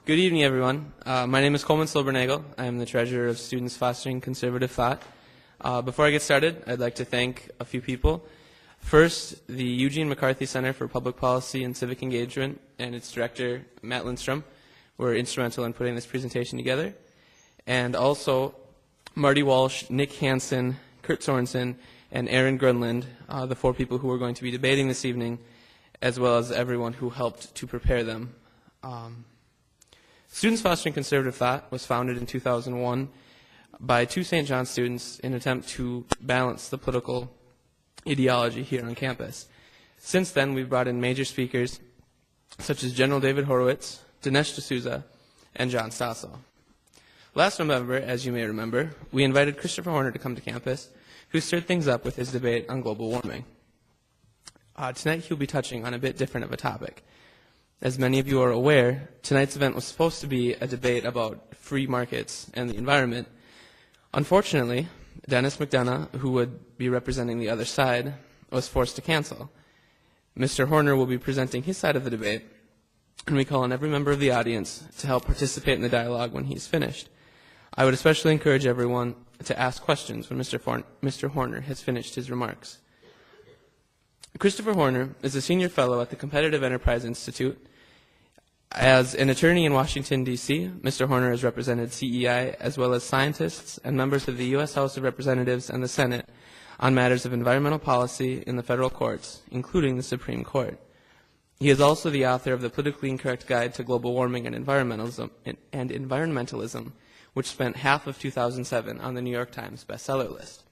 Good evening, everyone. My name is Coleman Silbernagel. I am the treasurer of Students Fostering Conservative Thought. Before I get started, I'd like to thank a few people. First, the Eugene McCarthy Center for Public Policy and Civic Engagement and its director, Matt Lindstrom, were instrumental in putting this presentation together. And also, Marty Walsh, Nick Hansen, Kurt Sorensen, and Aaron Grunland, the four people who are going to be debating this evening, as well as everyone who helped to prepare them. Students Fostering Conservative Thought was founded in 2001 by two St. John students in an attempt to balance the political ideology here on campus. Since then, we've brought in major speakers such as General David Horowitz, Dinesh D'Souza, and John Stossel. Last November, as you may remember, we invited Christopher Horner to come to campus, who stirred things up with his debate on global warming. Tonight, he'll be touching on a bit different of a topic. As many of you are aware, tonight's event was supposed to be a debate about free markets and the environment. Unfortunately, Dennis McDonough, who would be representing the other side, was forced to cancel. Mr. Horner will be presenting his side of the debate, and we call on every member of the audience to help participate in the dialogue when he's finished. I would especially encourage everyone to ask questions when Mr. Horner has finished his remarks. Christopher Horner is a senior fellow at the Competitive Enterprise Institute. As an attorney in Washington, D.C., Mr. Horner has represented CEI as well as scientists and members of the U.S. House of Representatives and the Senate on matters of environmental policy in the federal courts, including the Supreme Court. He is also the author of the Politically Incorrect Guide to Global Warming and Environmentalism, which spent half of 2007 on the New York Times bestseller list.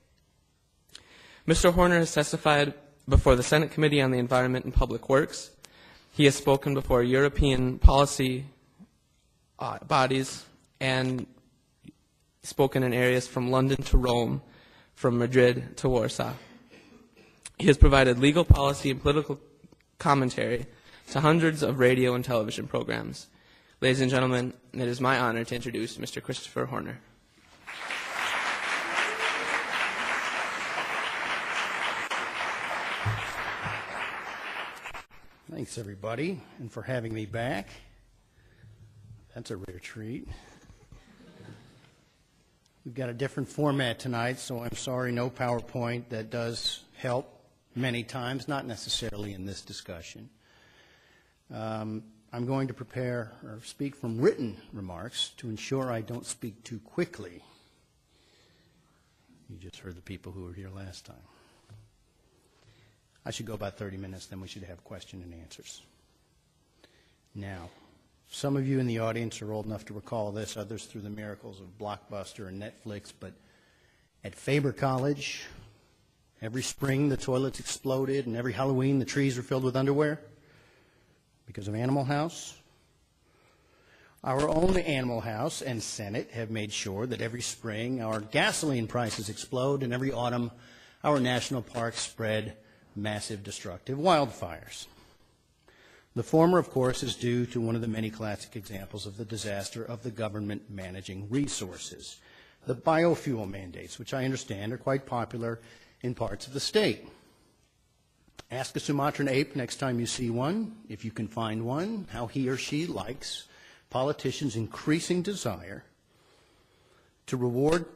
Mr. Horner has testified before the Senate Committee on the Environment and Public Works. He has spoken before European policy bodies and spoken in areas from London to Rome, from Madrid to Warsaw. He has provided legal policy and political commentary to hundreds of radio and television programs. Ladies and gentlemen, it is my honor to introduce Mr. Christopher Horner. Thanks, everybody, and for having me back. That's a rare treat. We've got a different format tonight, so I'm sorry, no PowerPoint. That does help many times, not necessarily in this discussion. I'm going to prepare or speak from written remarks to ensure I don't speak too quickly. You just heard the people who were here last time. I should go about 30 minutes, then we should have question and answers. Now, some of you in the audience are old enough to recall this, others through the miracles of Blockbuster and Netflix, but at Faber College, every spring the toilets exploded, and every Halloween the trees were filled with underwear because of Animal House. Our own Animal House and Senate have made sure that every spring our gasoline prices explode, and every autumn our national parks spread massive destructive wildfires. The former, of course, is due to one of the many classic examples of the disaster of the government managing resources, the biofuel mandates, which I understand are quite popular in parts of the state. Ask a Sumatran ape next time you see one, if you can find one, how he or she likes politicians' increasing desire to reward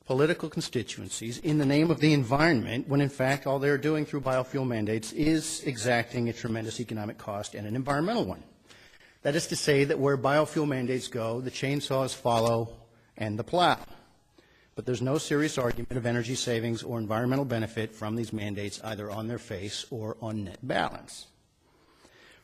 political constituencies in the name of the environment, when in fact all they're doing through biofuel mandates is exacting a tremendous economic cost and an environmental one. That is to say that where biofuel mandates go, the chainsaws follow and the plow. But there's no serious argument of energy savings or environmental benefit from these mandates, either on their face or on net balance.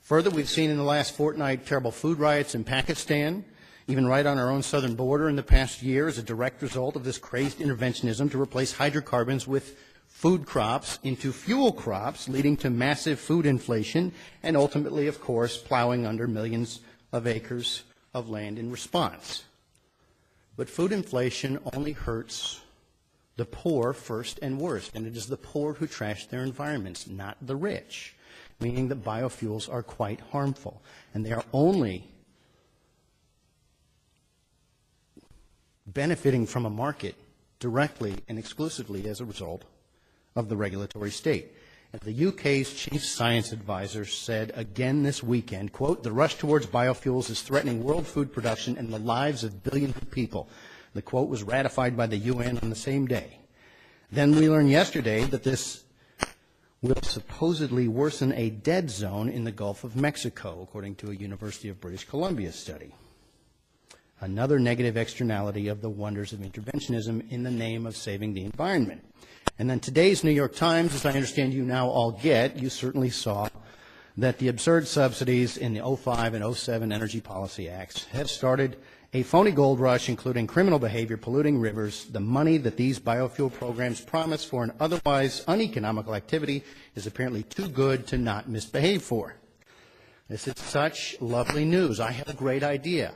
Further, we've seen in the last fortnight terrible food riots in Pakistan, even right on our own southern border in the past year, as a direct result of this crazed interventionism to replace hydrocarbons with food crops into fuel crops, leading to massive food inflation and ultimately, of course, plowing under millions of acres of land in response. But food inflation only hurts the poor first and worst, and it is the poor who trash their environments, not the rich, meaning that biofuels are quite harmful, and they are only benefiting from a market directly and exclusively as a result of the regulatory state. And the UK's chief science advisor said again this weekend, quote, "The rush towards biofuels is threatening world food production and the lives of billions of people." The quote was ratified by the UN on the same day. Then we learned yesterday that this will supposedly worsen a dead zone in the Gulf of Mexico, according to a University of British Columbia study. Another negative externality of the wonders of interventionism in the name of saving the environment. And then today's New York Times, as I understand you now all get, you certainly saw that the absurd subsidies in the 05 and 07 Energy Policy Acts have started a phony gold rush, including criminal behavior, polluting rivers. The money that these biofuel programs promise for an otherwise uneconomical activity is apparently too good to not misbehave for. This is such lovely news. I have a great idea.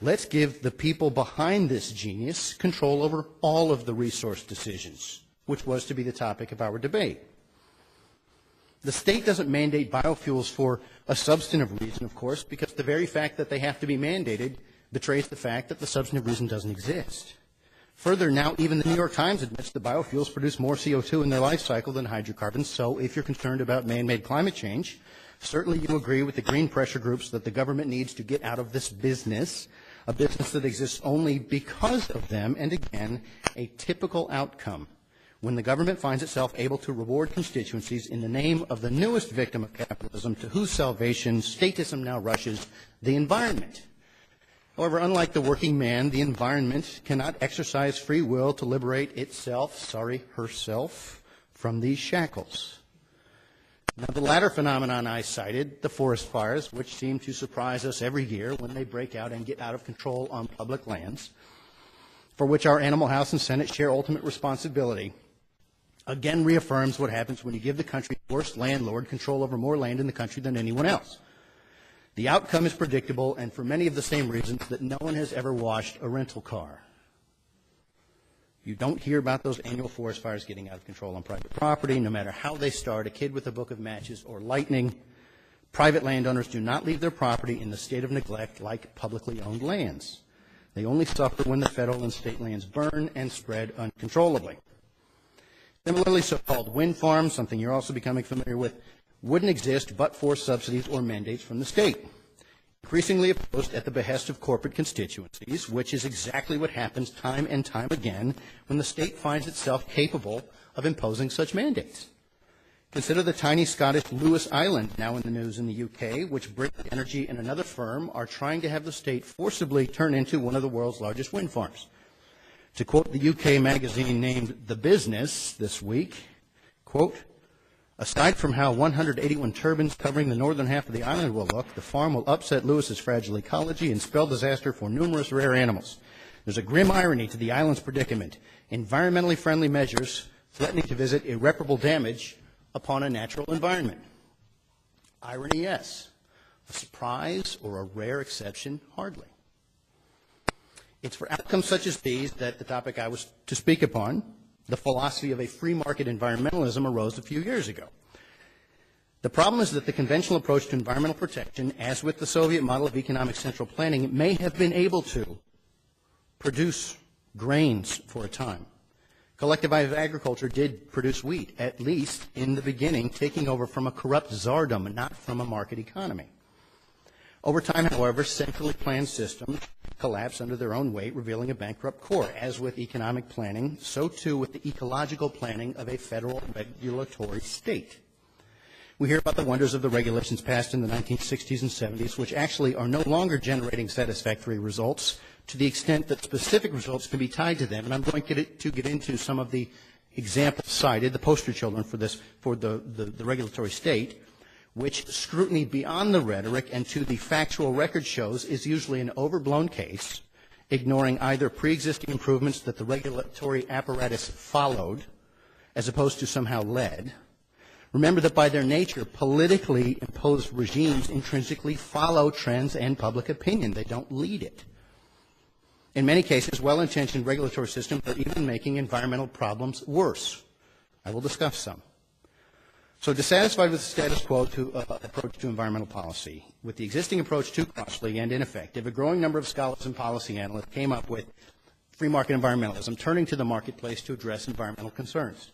Let's give the people behind this genius control over all of the resource decisions, which was to be the topic of our debate. The state doesn't mandate biofuels for a substantive reason, of course, because the very fact that they have to be mandated betrays the fact that the substantive reason doesn't exist. Further, now even the New York Times admits that biofuels produce more CO2 in their life cycle than hydrocarbons, so if you're concerned about man-made climate change, certainly you agree with the green pressure groups that the government needs to get out of this business, a business that exists only because of them, and again, a typical outcome when the government finds itself able to reward constituencies in the name of the newest victim of capitalism to whose salvation statism now rushes, the environment. However, unlike the working man, the environment cannot exercise free will to liberate herself, from these shackles. Now, the latter phenomenon I cited, the forest fires, which seem to surprise us every year when they break out and get out of control on public lands, for which our Animal House and Senate share ultimate responsibility, again reaffirms what happens when you give the country's worst landlord control over more land in the country than anyone else. The outcome is predictable, and for many of the same reasons that no one has ever washed a rental car. You don't hear about those annual forest fires getting out of control on private property, no matter how they start, a kid with a book of matches or lightning. Private landowners do not leave their property in the state of neglect like publicly owned lands. They only suffer when the federal and state lands burn and spread uncontrollably. Similarly, so-called wind farms, something you're also becoming familiar with, wouldn't exist but for subsidies or mandates from the state, increasingly opposed at the behest of corporate constituencies, which is exactly what happens time and time again when the state finds itself capable of imposing such mandates. Consider the tiny Scottish Lewis Island, now in the news in the UK, which British Energy and another firm are trying to have the state forcibly turn into one of the world's largest wind farms. To quote the UK magazine named The Business this week, quote, "Aside from how 181 turbines covering the northern half of the island will look, the farm will upset Lewis's fragile ecology and spell disaster for numerous rare animals. There's a grim irony to the island's predicament. Environmentally friendly measures threatening to visit irreparable damage upon a natural environment." Irony, yes. A surprise or a rare exception, hardly. It's for outcomes such as these that the topic I was to speak upon, the philosophy of a free market environmentalism, arose a few years ago. The problem is that the conventional approach to environmental protection, as with the Soviet model of economic central planning, may have been able to produce grains for a time. Collectivized agriculture did produce wheat, at least in the beginning, taking over from a corrupt czardom, not from a market economy. Over time, however, centrally planned systems collapse under their own weight, revealing a bankrupt core. As with economic planning, so too with the ecological planning of a federal regulatory state. We hear about the wonders of the regulations passed in the 1960s and 70s, which actually are no longer generating satisfactory results to the extent that specific results can be tied to them. And I'm going to get into some of the examples cited, the poster children for this, for the regulatory state, which scrutiny beyond the rhetoric and to the factual record shows is usually an overblown case, ignoring either pre-existing improvements that the regulatory apparatus followed, as opposed to somehow led. Remember that by their nature, politically imposed regimes intrinsically follow trends and public opinion. They don't lead it. In many cases, well-intentioned regulatory systems are even making environmental problems worse. I will discuss some. So dissatisfied with the status quo approach to environmental policy, with the existing approach too costly and ineffective, a growing number of scholars and policy analysts came up with free market environmentalism, turning to the marketplace to address environmental concerns.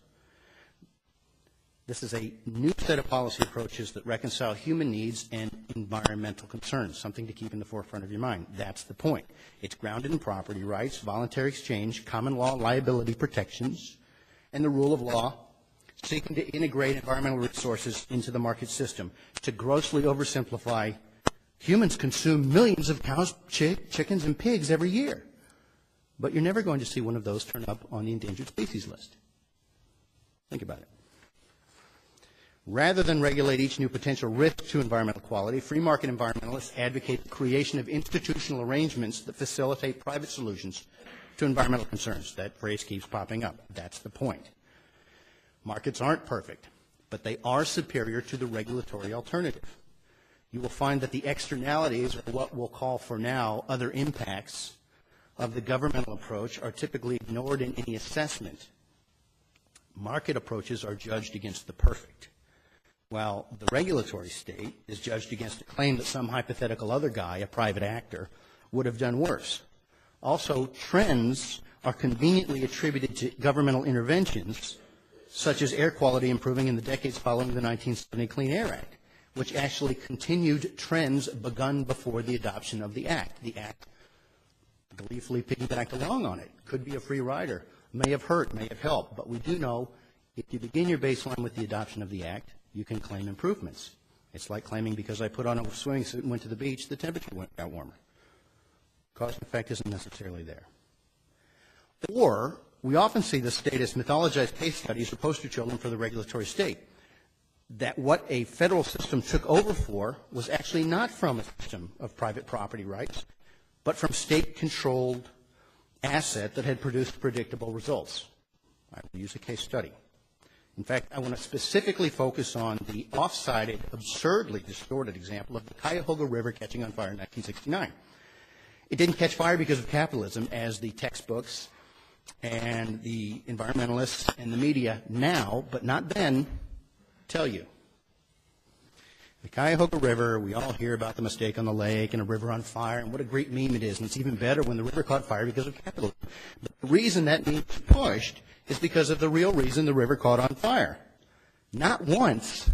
This is a new set of policy approaches that reconcile human needs and environmental concerns, something to keep in the forefront of your mind. That's the point. It's grounded in property rights, voluntary exchange, common law liability protections, and the rule of law, seeking to integrate environmental resources into the market system. To grossly oversimplify, humans consume millions of cows, chickens, and pigs every year. But you're never going to see one of those turn up on the endangered species list. Think about it. Rather than regulate each new potential risk to environmental quality, free market environmentalists advocate the creation of institutional arrangements that facilitate private solutions to environmental concerns. That phrase keeps popping up. That's the point. Markets aren't perfect, but they are superior to the regulatory alternative. You will find that the externalities, or what we'll call for now other impacts, of the governmental approach are typically ignored in any assessment. Market approaches are judged against the perfect, while the regulatory state is judged against a claim that some hypothetical other guy, a private actor, would have done worse. Also, trends are conveniently attributed to governmental interventions, such as air quality improving in the decades following the 1970 Clean Air Act, which actually continued trends begun before the adoption of the Act. The Act gleefully piggybacked along on it. Could be a free rider. May have hurt, may have helped. But we do know if you begin your baseline with the adoption of the Act, you can claim improvements. It's like claiming because I put on a swimming suit and went to the beach, the temperature got warmer. Cause and effect isn't necessarily there. Or we often see the state as mythologized case studies or poster children for the regulatory state. That what a federal system took over for was actually not from a system of private property rights, but from state-controlled asset that had produced predictable results. I will use a case study. In fact, I want to specifically focus on the off-sided, absurdly distorted example of the Cuyahoga River catching on fire in 1969. It didn't catch fire because of capitalism, as the textbooks and the environmentalists and the media now, but not then, tell you. The Cuyahoga River, we all hear about the mistake on the lake and a river on fire, and what a great meme it is, and it's even better when the river caught fire because of capitalism. But the reason that meme was pushed is because of the real reason the river caught on fire. Not once,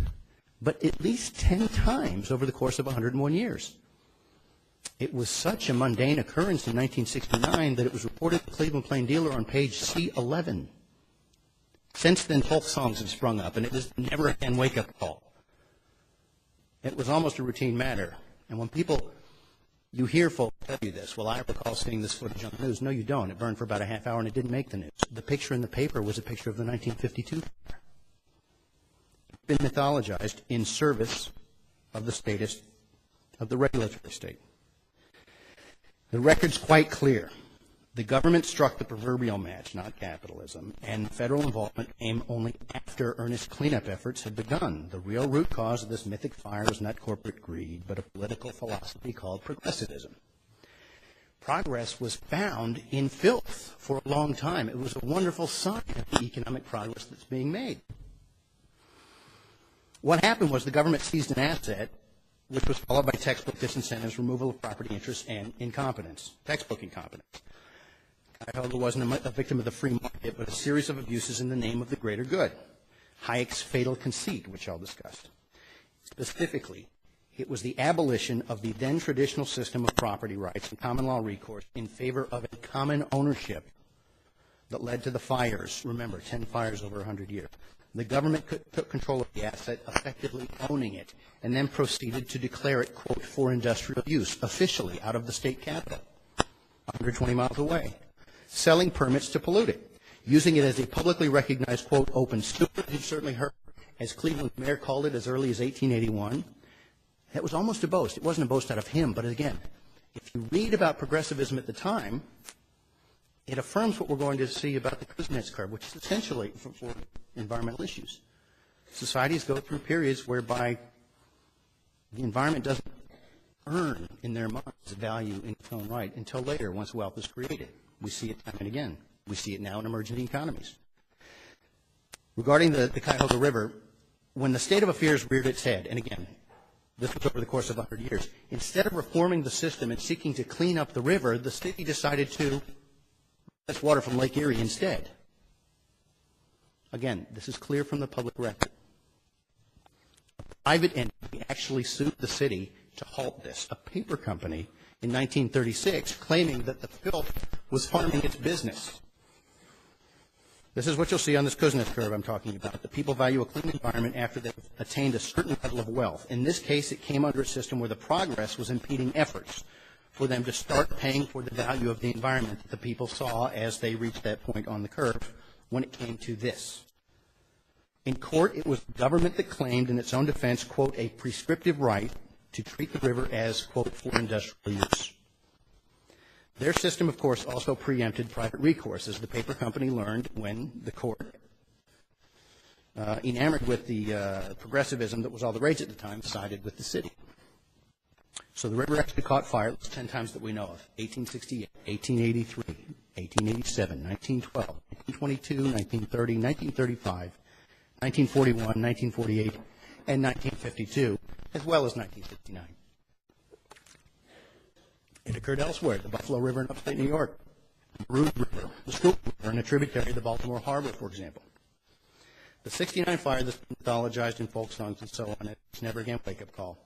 but at least 10 times over the course of 101 years. It was such a mundane occurrence in 1969 that it was reported to the Cleveland Plain Dealer on page C11. Since then, folk songs have sprung up, and it is never again wake-up call. It was almost a routine matter. And when you hear folks tell you this, well, I recall seeing this footage on the news. No, you don't. It burned for about a half hour, and it didn't make the news. The picture in the paper was a picture of the 1952 fire. It's been mythologized in service of the status of the regulatory state. The record's quite clear. The government struck the proverbial match, not capitalism, and federal involvement came only after earnest cleanup efforts had begun. The real root cause of this mythic fire was not corporate greed, but a political philosophy called progressivism. Progress was found in filth for a long time. It was a wonderful sign of the economic progress that's being made. What happened was the government seized an asset, which was followed by textbook disincentives, removal of property interests, and incompetence, textbook incompetence. Cuyahoga wasn't a victim of the free market, but a series of abuses in the name of the greater good. Hayek's fatal conceit, which I'll discuss. Specifically, it was the abolition of the then traditional system of property rights and common law recourse in favor of a common ownership that led to the fires. Remember, 10 fires over 100 years. The government took control of the asset, effectively owning it, and then proceeded to declare it, quote, for industrial use, officially out of the state capital, 120 miles away, selling permits to pollute it, using it as a publicly recognized, quote, open sewer. You've certainly heard, as Cleveland's mayor called it as early as 1881. That was almost a boast. It wasn't a boast out of him, but again, if you read about progressivism at the time, it affirms what we're going to see about the Kuznets curve, which is essentially for environmental issues. Societies go through periods whereby the environment doesn't earn in their minds value in its own right until later, once wealth is created. We see it time and again. We see it now in emerging economies. Regarding the Cuyahoga River, when the state of affairs reared its head, and again, this was over the course of 100 years, instead of reforming the system and seeking to clean up the river, the city decided to fetch water from Lake Erie instead. Again, this is clear from the public record. private entity actually sued the city to halt this, a paper company in 1936 claiming that the filth was harming its business. This is what you'll see on this Kuznets curve I'm talking about. The people value a clean environment after they've attained a certain level of wealth. In this case, it came under a system where the progress was impeding efforts for them to start paying for the value of the environment that the people saw as they reached that point on the curve when it came to this. In court, it was the government that claimed in its own defense, quote, a prescriptive right to treat the river as, quote, for industrial use. Their system, of course, also preempted private recourse, as the paper company learned when the court, enamored with the progressivism that was all the rage at the time, sided with the city. So the river actually caught fire 10 times that we know of: 1868, 1883, 1887, 1912, 1922, 1930, 1935, 1941, 1948, and 1952, as well as 1969. It occurred elsewhere: the Buffalo River in upstate New York, the Rude River, the Schuylkill River, and a tributary of the Baltimore Harbor, for example. The 69 fire that's been mythologized in folk songs and so on, it's never again a wake-up call.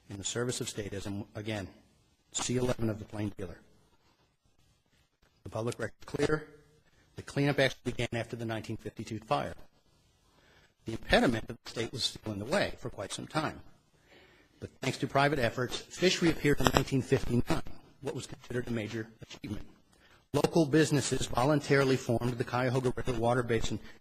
In the service of statism, again, C11 of the Plain Dealer. The public record is clear. The cleanup actually began after the 1952 fire. The impediment of the state was still in the way for quite some time. But thanks to private efforts, fish reappeared in 1959, what was considered a major achievement. Local businesses voluntarily formed the Cuyahoga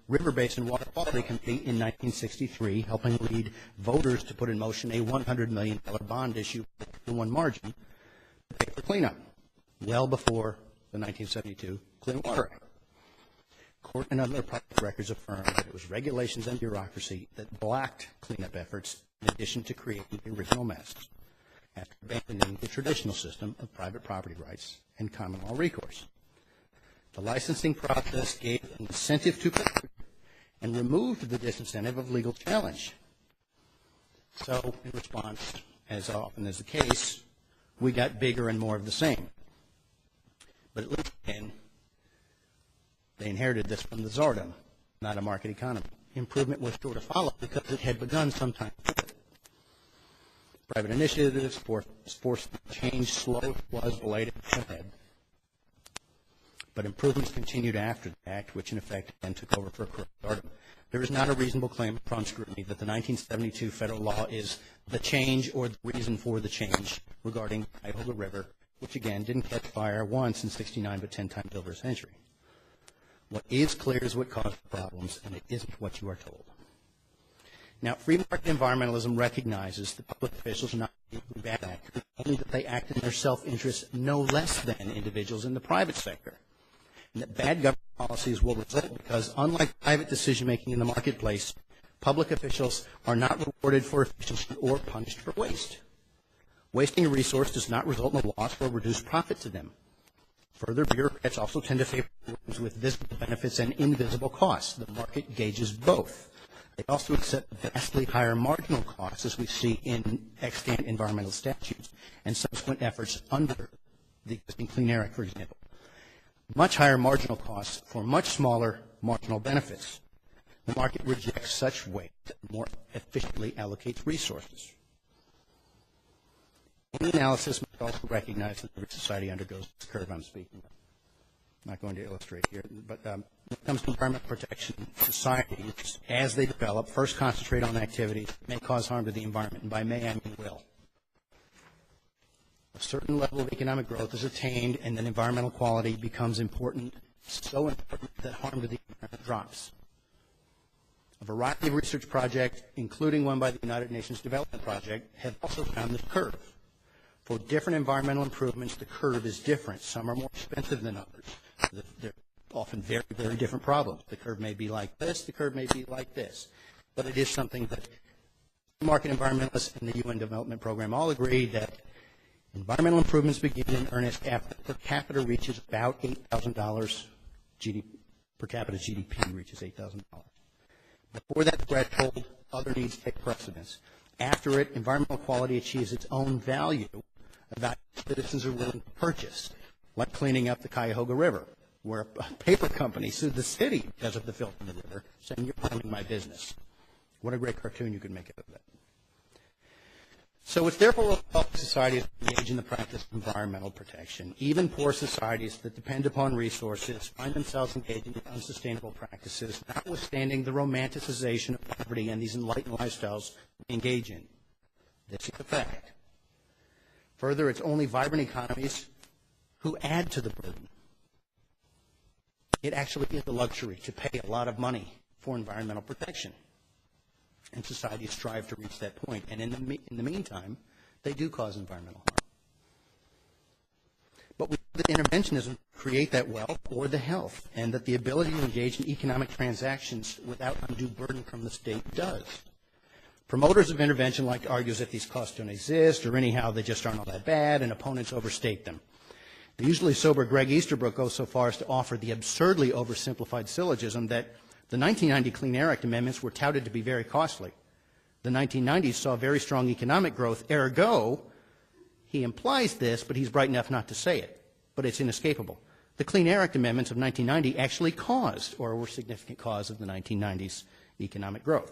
River Basin Water Quality Committee in 1963, helping lead voters to put in motion a $100 million bond issue with a 2-to-1 margin to pay for cleanup, well before the 1972 Clean Water Act. Court and other public records affirm that it was regulations and bureaucracy that blocked cleanup efforts in addition to creating the original mess, after abandoning the traditional system of private property rights and common law recourse. The licensing process gave an incentive to pay and removed the disincentive of legal challenge. So, in response, as often is the case, we got bigger and more of the same. But at least again, they inherited this from the Tsardom, not a market economy. Improvement was sure to follow because it had begun sometime before. Private initiatives, forced change, slow was, belated, ahead. But improvements continued after the act, which in effect then took over for Tsardom. There is not a reasonable claim upon scrutiny that the 1972 federal law is the change or the reason for the change regarding Cuyahoga River, which again didn't catch fire once in '69 but 10 times over a century. What is clear is what caused the problems, and it isn't what you are told. Now, free market environmentalism recognizes that public officials are not bad actors, only that they act in their self-interest no less than individuals in the private sector, and that bad government policies will result because, unlike private decision-making in the marketplace, public officials are not rewarded for efficiency or punished for waste. Wasting a resource does not result in a loss or reduced profit to them. Further, bureaucrats also tend to favor programs with visible benefits and invisible costs. The market gauges both. They also accept vastly higher marginal costs, as we see in extant environmental statutes and subsequent efforts under the existing Clean Air Act, for example. Much higher marginal costs for much smaller marginal benefits. The market rejects such waste and more efficiently allocates resources. Any analysis must also recognize that every society undergoes this curve I'm speaking of. I'm not going to illustrate here, but when it comes to environmental protection, societies, as they develop, first concentrate on activities that may cause harm to the environment, and by may I mean will. A certain level of economic growth is attained, and then environmental quality becomes important, so important that harm to the environment drops. A variety of research projects, including one by the United Nations Development Project, have also found this curve. For different environmental improvements, the curve is different. Some are more expensive than others. They're often very, very different problems. The curve may be like this, the curve may be like this. But it is something that market environmentalists and the UN Development Program all agree that environmental improvements begin in earnest after per capita reaches about $8,000. Per capita GDP reaches $8,000. Before that threshold, other needs take precedence. After it, environmental quality achieves its own value, a value citizens are willing to purchase, like cleaning up the Cuyahoga River, where a paper company sued the city because of the filth in the river, saying, "You're harming my business." What a great cartoon you could make out of that. So it's therefore wealthy societies engage in the practice of environmental protection. Even poor societies that depend upon resources find themselves engaging in unsustainable practices, notwithstanding the romanticization of poverty and these enlightened lifestyles we engage in. This is a fact. Further, it's only vibrant economies who add to the burden. It actually is a luxury to pay a lot of money for environmental protection. And societies strive to reach that point. And in the meantime, they do cause environmental harm. But we know that interventionism create that wealth or the health, and that the ability to engage in economic transactions without undue burden from the state does. Promoters of intervention like to argue that these costs don't exist, or anyhow they just aren't all that bad, and opponents overstate them. The usually sober Greg Easterbrook goes so far as to offer the absurdly oversimplified syllogism that the 1990 Clean Air Act amendments were touted to be very costly. The 1990s saw very strong economic growth, ergo, he implies this, but he's bright enough not to say it. But it's inescapable. The Clean Air Act amendments of 1990 actually caused, or were a significant cause of the 1990s economic growth.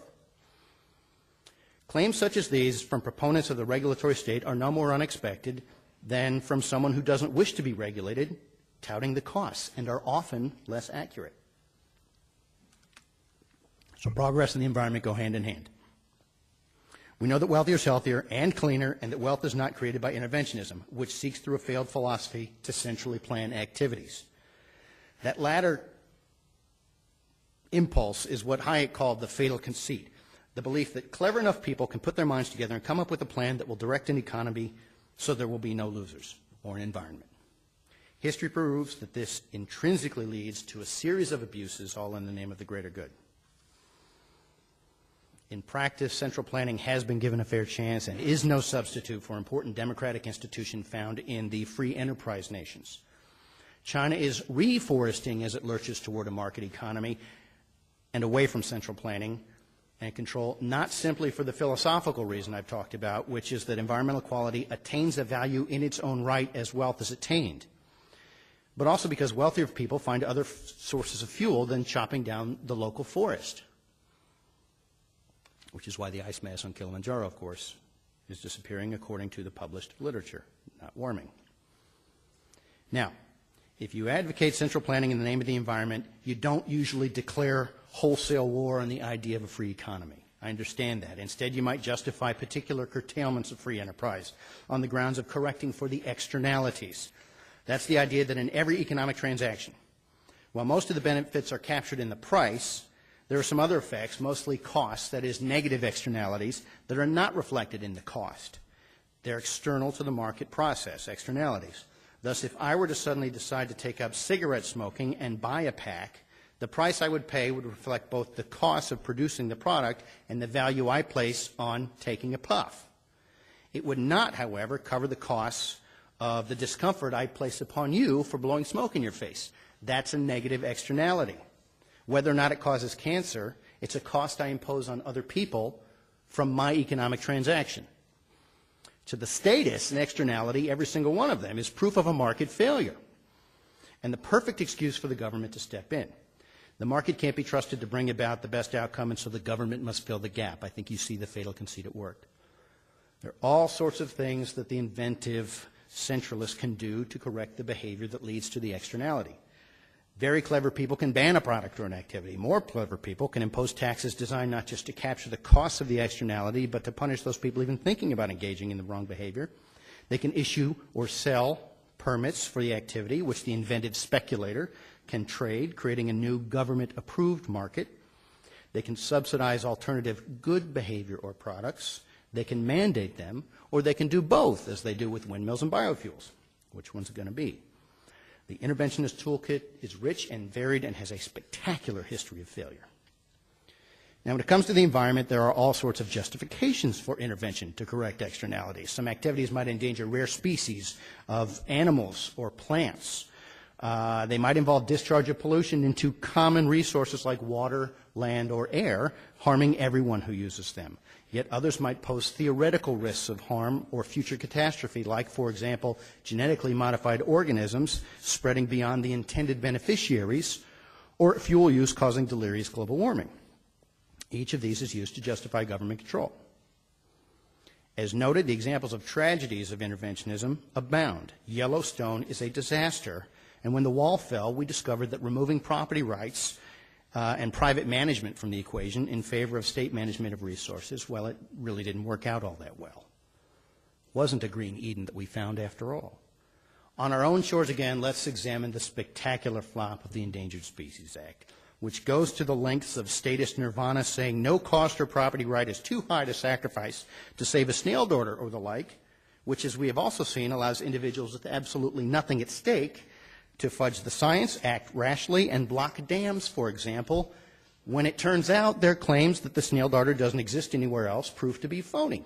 Claims such as these from proponents of the regulatory state are no more unexpected than from someone who doesn't wish to be regulated, touting the costs, and are often less accurate. So progress and the environment go hand in hand. We know that wealthier is healthier and cleaner, and that wealth is not created by interventionism, which seeks through a failed philosophy to centrally plan activities. That latter impulse is what Hayek called the fatal conceit, the belief that clever enough people can put their minds together and come up with a plan that will direct an economy so there will be no losers, or an environment. History proves that this intrinsically leads to a series of abuses, all in the name of the greater good. In practice, central planning has been given a fair chance and is no substitute for important democratic institution found in the free enterprise nations. China is reforesting as it lurches toward a market economy and away from central planning and control, not simply for the philosophical reason I've talked about, which is that environmental quality attains a value in its own right as wealth is attained, but also because wealthier people find other sources of fuel than chopping down the local forest, which is why the ice mass on Kilimanjaro, of course, is disappearing according to the published literature, not warming. Now, if you advocate central planning in the name of the environment, you don't usually declare wholesale war on the idea of a free economy. I understand that. Instead, you might justify particular curtailments of free enterprise on the grounds of correcting for the externalities. That's the idea that in every economic transaction, while most of the benefits are captured in the price, there are some other effects, mostly costs, that is, negative externalities, that are not reflected in the cost. They're external to the market process, externalities. Thus, if I were to suddenly decide to take up cigarette smoking and buy a pack, the price I would pay would reflect both the cost of producing the product and the value I place on taking a puff. It would not, however, cover the costs of the discomfort I place upon you for blowing smoke in your face. That's a negative externality. Whether or not it causes cancer, it's a cost I impose on other people from my economic transaction. To the status and externality, every single one of them is proof of a market failure and the perfect excuse for the government to step in. The market can't be trusted to bring about the best outcome, and so the government must fill the gap. I think you see the fatal conceit at work. There are all sorts of things that the inventive centralist can do to correct the behavior that leads to the externality. Very clever people can ban a product or an activity. More clever people can impose taxes designed not just to capture the costs of the externality, but to punish those people even thinking about engaging in the wrong behavior. They can issue or sell permits for the activity, which the inventive speculator can trade, creating a new government-approved market. They can subsidize alternative good behavior or products. They can mandate them, or they can do both, as they do with windmills and biofuels. Which one's it going to be? The interventionist toolkit is rich and varied and has a spectacular history of failure. Now, when it comes to the environment, there are all sorts of justifications for intervention to correct externalities. Some activities might endanger rare species of animals or plants. They might involve discharge of pollution into common resources like water, land, or air, harming everyone who uses them. Yet others might pose theoretical risks of harm or future catastrophe, like, for example, genetically modified organisms spreading beyond the intended beneficiaries, or fuel use causing delirious global warming. Each of these is used to justify government control. As noted, the examples of tragedies of interventionism abound. Yellowstone is a disaster, and when the wall fell, we discovered that removing property rights and private management from the equation in favor of state management of resources, well, it really didn't work out all that well. It wasn't a green Eden that we found after all. On our own shores again, let's examine the spectacular flop of the Endangered Species Act, which goes to the lengths of statist nirvana, saying no cost or property right is too high to sacrifice to save a snail daughter or the like, which, as we have also seen, allows individuals with absolutely nothing at stake to fudge the science, act rashly, and block dams, for example, when it turns out their claims that the snail darter doesn't exist anywhere else prove to be phony.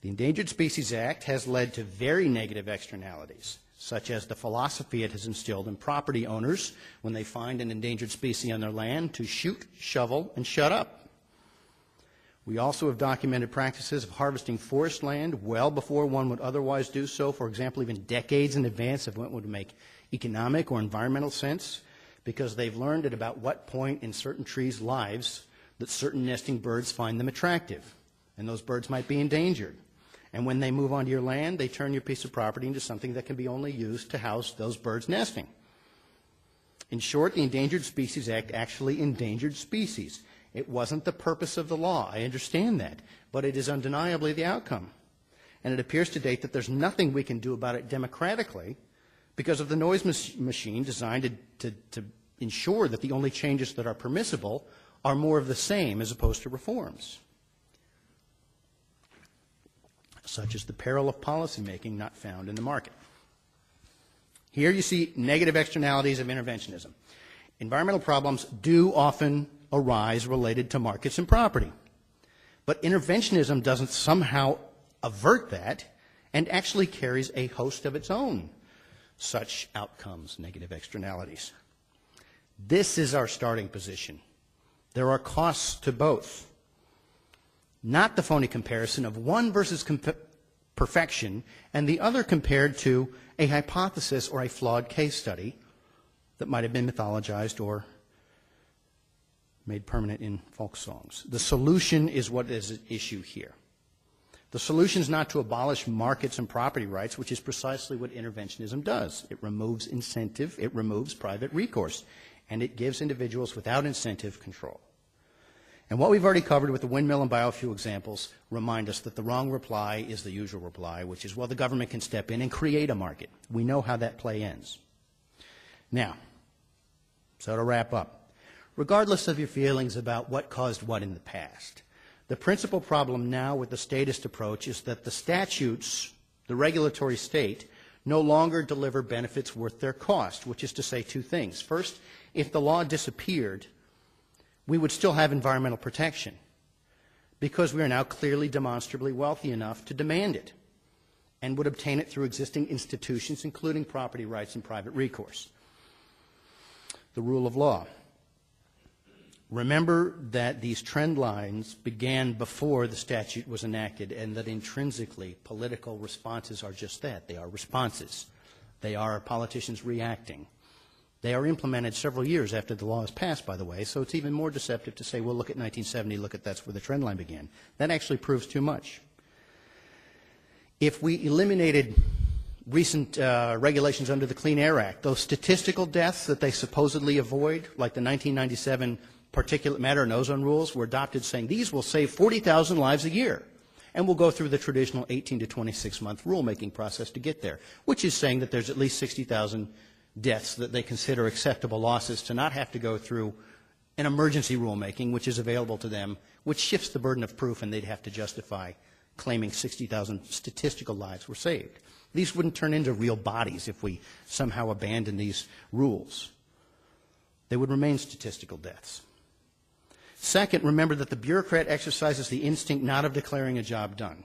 The Endangered Species Act has led to very negative externalities, such as the philosophy it has instilled in property owners when they find an endangered species on their land to shoot, shovel, and shut up. We also have documented practices of harvesting forest land well before one would otherwise do so, for example, even decades in advance of what would make economic or environmental sense, because they've learned at about what point in certain trees' lives that certain nesting birds find them attractive, and those birds might be endangered. And when they move onto your land, they turn your piece of property into something that can be only used to house those birds nesting. In short, the Endangered Species Act actually endangered species. It wasn't the purpose of the law, I understand that, but it is undeniably the outcome. And it appears to date that there's nothing we can do about it democratically because of the noise machine designed to ensure that the only changes that are permissible are more of the same as opposed to reforms, such as the peril of policymaking not found in the market. Here you see negative externalities of interventionism. Environmental problems do often arise related to markets and property. But interventionism doesn't somehow avert that and actually carries a host of its own such outcomes, negative externalities. This is our starting position. There are costs to both. Not the phony comparison of one versus perfection and the other compared to a hypothesis or a flawed case study that might have been mythologized or made permanent in folk songs. The solution is what is at issue here. The solution is not to abolish markets and property rights, which is precisely what interventionism does. It removes incentive, it removes private recourse, and it gives individuals without incentive control. And what we've already covered with the windmill and biofuel examples remind us that the wrong reply is the usual reply, which is, well, the government can step in and create a market. We know how that play ends. Now, so to wrap up, regardless of your feelings about what caused what in the past, the principal problem now with the statist approach is that the statutes, the regulatory state, no longer deliver benefits worth their cost, which is to say two things. First, if the law disappeared, we would still have environmental protection because we are now clearly demonstrably wealthy enough to demand it and would obtain it through existing institutions, including property rights and private recourse. The rule of law. Remember that these trend lines began before the statute was enacted and that intrinsically political responses are just that. They are responses. They are politicians reacting. They are implemented several years after the law is passed, by the way, so it's even more deceptive to say, well, look at 1970, look at that's where the trend line began. That actually proves too much. If we eliminated recent regulations under the Clean Air Act, those statistical deaths that they supposedly avoid, like the 1997 particulate matter and ozone rules, were adopted saying these will save 40,000 lives a year. And we'll go through the traditional 18 to 26-month rulemaking process to get there, which is saying that there's at least 60,000 deaths that they consider acceptable losses to not have to go through an emergency rulemaking, which is available to them, which shifts the burden of proof, and they'd have to justify claiming 60,000 statistical lives were saved. These wouldn't turn into real bodies if we somehow abandon these rules. They would remain statistical deaths. Second, remember that the bureaucrat exercises the instinct not of declaring a job done,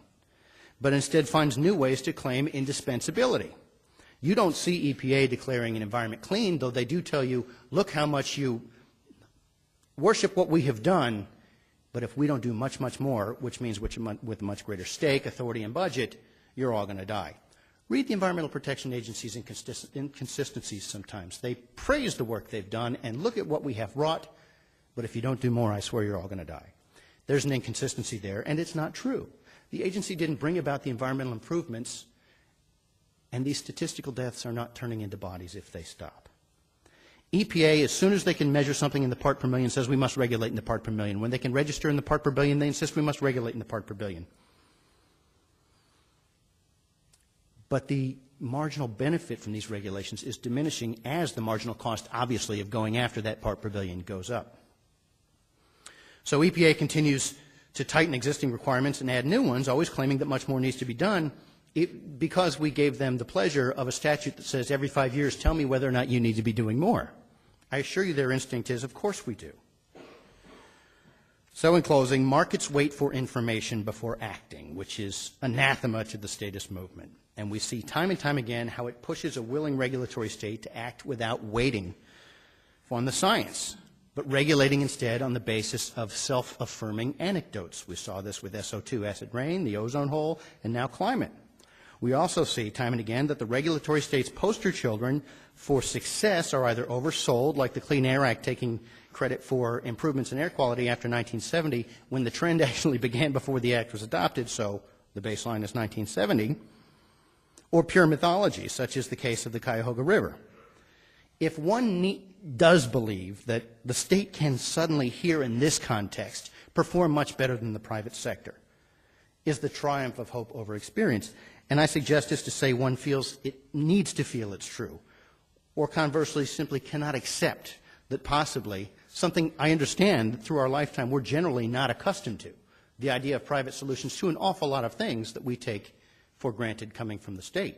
but instead finds new ways to claim indispensability. You don't see EPA declaring an environment clean, though they do tell you, look how much you worship what we have done, but if we don't do much, much more, which means with a much greater stake, authority, and budget, you're all going to die. Read the Environmental Protection Agency's inconsistencies sometimes. They praise the work they've done and look at what we have wrought, but if you don't do more, I swear you're all going to die. There's an inconsistency there, and it's not true. The agency didn't bring about the environmental improvements, and these statistical deaths are not turning into bodies if they stop. EPA, as soon as they can measure something in the part per million, says we must regulate in the part per million. When they can register in the part per billion, they insist we must regulate in the part per billion. But the marginal benefit from these regulations is diminishing as the marginal cost, obviously, of going after that part per billion goes up. So EPA continues to tighten existing requirements and add new ones, always claiming that much more needs to be done, because we gave them the pleasure of a statute that says every 5 years, tell me whether or not you need to be doing more. I assure you their instinct is, of course we do. So in closing, markets wait for information before acting, which is anathema to the statist movement. And we see time and time again how it pushes a willing regulatory state to act without waiting on the science, but regulating instead on the basis of self-affirming anecdotes. We saw this with SO2, acid rain, the ozone hole, and now climate. We also see time and again that the regulatory state's poster children for success are either oversold, like the Clean Air Act taking credit for improvements in air quality after 1970, when the trend actually began before the act was adopted, so the baseline is 1970, or pure mythology, such as the case of the Cuyahoga River. If one does believe that the state can suddenly, here in this context, perform much better than the private sector, is the triumph of hope over experience. And I suggest this to say one feels it needs to feel it's true, or conversely simply cannot accept that possibly something I understand that through our lifetime we're generally not accustomed to, the idea of private solutions to an awful lot of things that we take for granted coming from the state.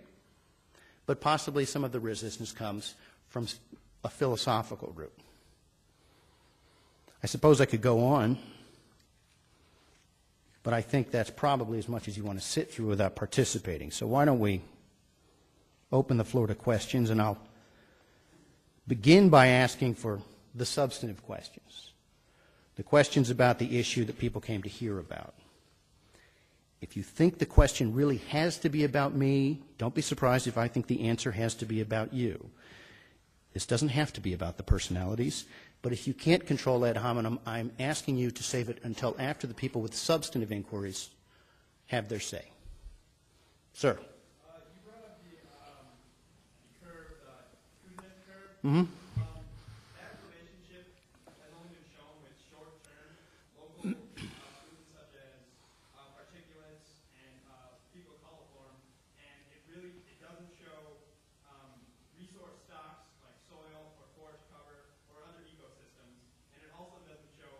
But possibly some of the resistance comes from a philosophical root. I suppose I could go on, but I think that's probably as much as you want to sit through without participating. So why don't we open the floor to questions, and I'll begin by asking for the substantive questions, the questions about the issue that people came to hear about. If you think the question really has to be about me, don't be surprised if I think the answer has to be about you. This doesn't have to be about the personalities, but if you can't control ad hominem, I'm asking you to save it until after the people with substantive inquiries have their say. Sir. You brought up the curve, the Kuznets curve. Mm-hmm. That relationship has only been shown with short-term local pollutants such as particulates and fecal coliform, and it doesn't show resource stocks like soil or forest cover or other ecosystems, and it also doesn't show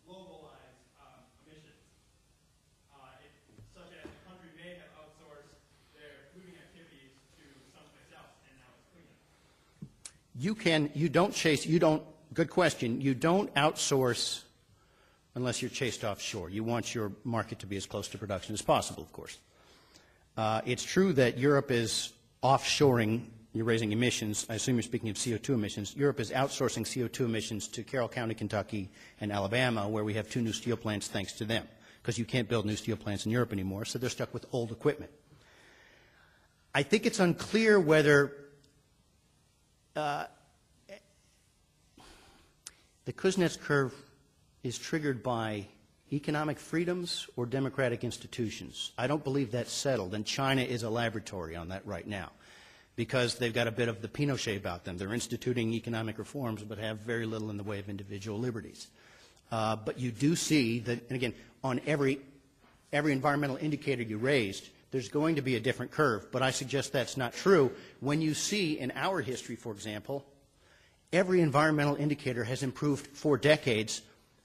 globalized emissions, such as the country may have outsourced their polluting activities to someplace else, and now it's cleaner. Good question. You don't outsource unless you're chased offshore. You want your market to be as close to production as possible, of course. It's true that Europe is offshoring. You're raising emissions. I assume you're speaking of CO2 emissions. Europe is outsourcing CO2 emissions to Carroll County, Kentucky, and Alabama, where we have 2 new steel plants thanks to them, because you can't build new steel plants in Europe anymore, so they're stuck with old equipment. I think it's unclear whether the Kuznets curve is triggered by economic freedoms or democratic institutions. I don't believe that's settled, and China is a laboratory on that right now, because they've got a bit of the Pinochet about them. They're instituting economic reforms but have very little in the way of individual liberties. But you do see that, and again, on every environmental indicator you raised, there's going to be a different curve, but I suggest that's not true. When you see in our history, for example, every environmental indicator has improved for decades,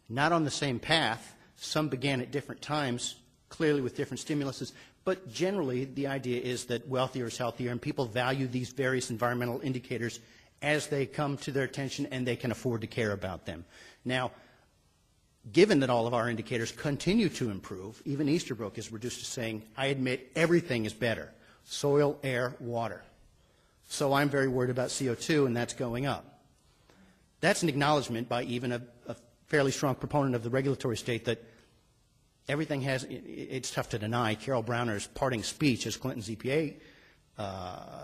not on the same path. Some began at different times, clearly with different stimuluses, but generally the idea is that wealthier is healthier, and people value these various environmental indicators as they come to their attention and they can afford to care about them. Now, given that all of our indicators continue to improve, even Easterbrook is reduced to saying, I admit everything is better, soil, air, water. So I'm very worried about CO2, and that's going up. That's an acknowledgement by even a fairly strong proponent of the regulatory state that everything has, it's tough to deny. Carol Browner's parting speech as Clinton's EPA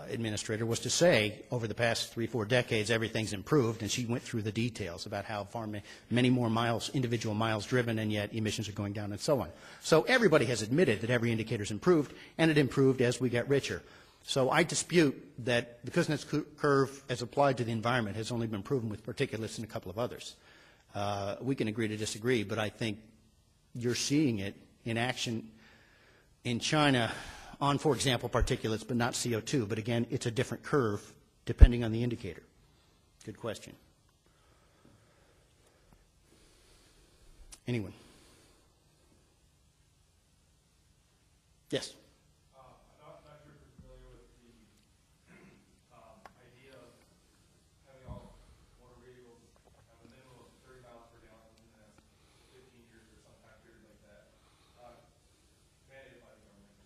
administrator was to say, over the past 3-4 decades, everything's improved, and she went through the details about how many more miles, individual miles driven, and yet emissions are going down and so on. So everybody has admitted that every indicator's improved, and it improved as we got richer. So I dispute that the Kuznets curve, as applied to the environment, has only been proven with particulates and a couple of others. We can agree to disagree, but I think you're seeing it in action in China on, for example, particulates, but not CO2. But again, it's a different curve depending on the indicator. Good question. Anyone? Yes? I'm not sure if you're familiar with the idea of having all motor vehicles have a minimum of 30 miles per gallon in the next 15 years or some time period like that, mandated by the government.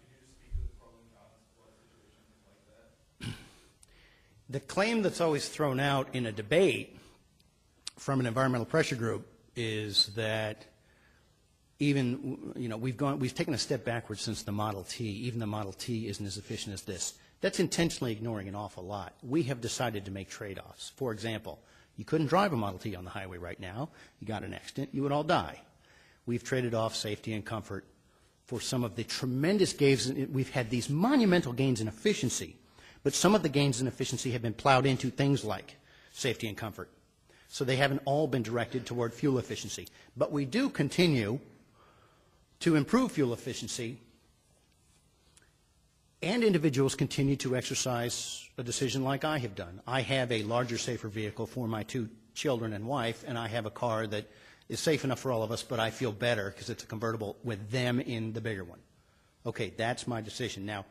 Could you just speak to the pros and cons of what a situation like that? The claim that's always thrown out in a debate from an environmental pressure group is that even, we've taken a step backwards since the Model T. Even the Model T isn't as efficient as this. That's intentionally ignoring an awful lot. We have decided to make trade-offs. For example, you couldn't drive a Model T on the highway right now. You got an accident, you would all die. We've traded off safety and comfort for some of the tremendous gains. We've had these monumental gains in efficiency, but some of the gains in efficiency have been plowed into things like safety and comfort. So they haven't all been directed toward fuel efficiency. But we do continue to improve fuel efficiency, and individuals continue to exercise a decision like I have done. I have a larger, safer vehicle for my 2 children and wife, and I have a car that is safe enough for all of us, but I feel better because it's a convertible with them in the bigger one. Okay, that's my decision. Now,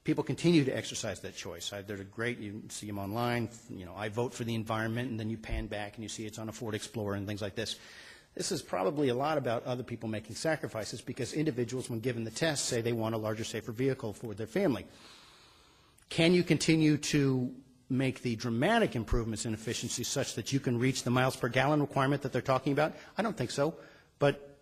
people continue to exercise that choice. They're great. You see them online. I vote for the environment, and then you pan back and you see it's on a Ford Explorer and things like this. This is probably a lot about other people making sacrifices because individuals, when given the test, say they want a larger, safer vehicle for their family. Can you continue to make the dramatic improvements in efficiency such that you can reach the miles per gallon requirement that they're talking about? I don't think so. But,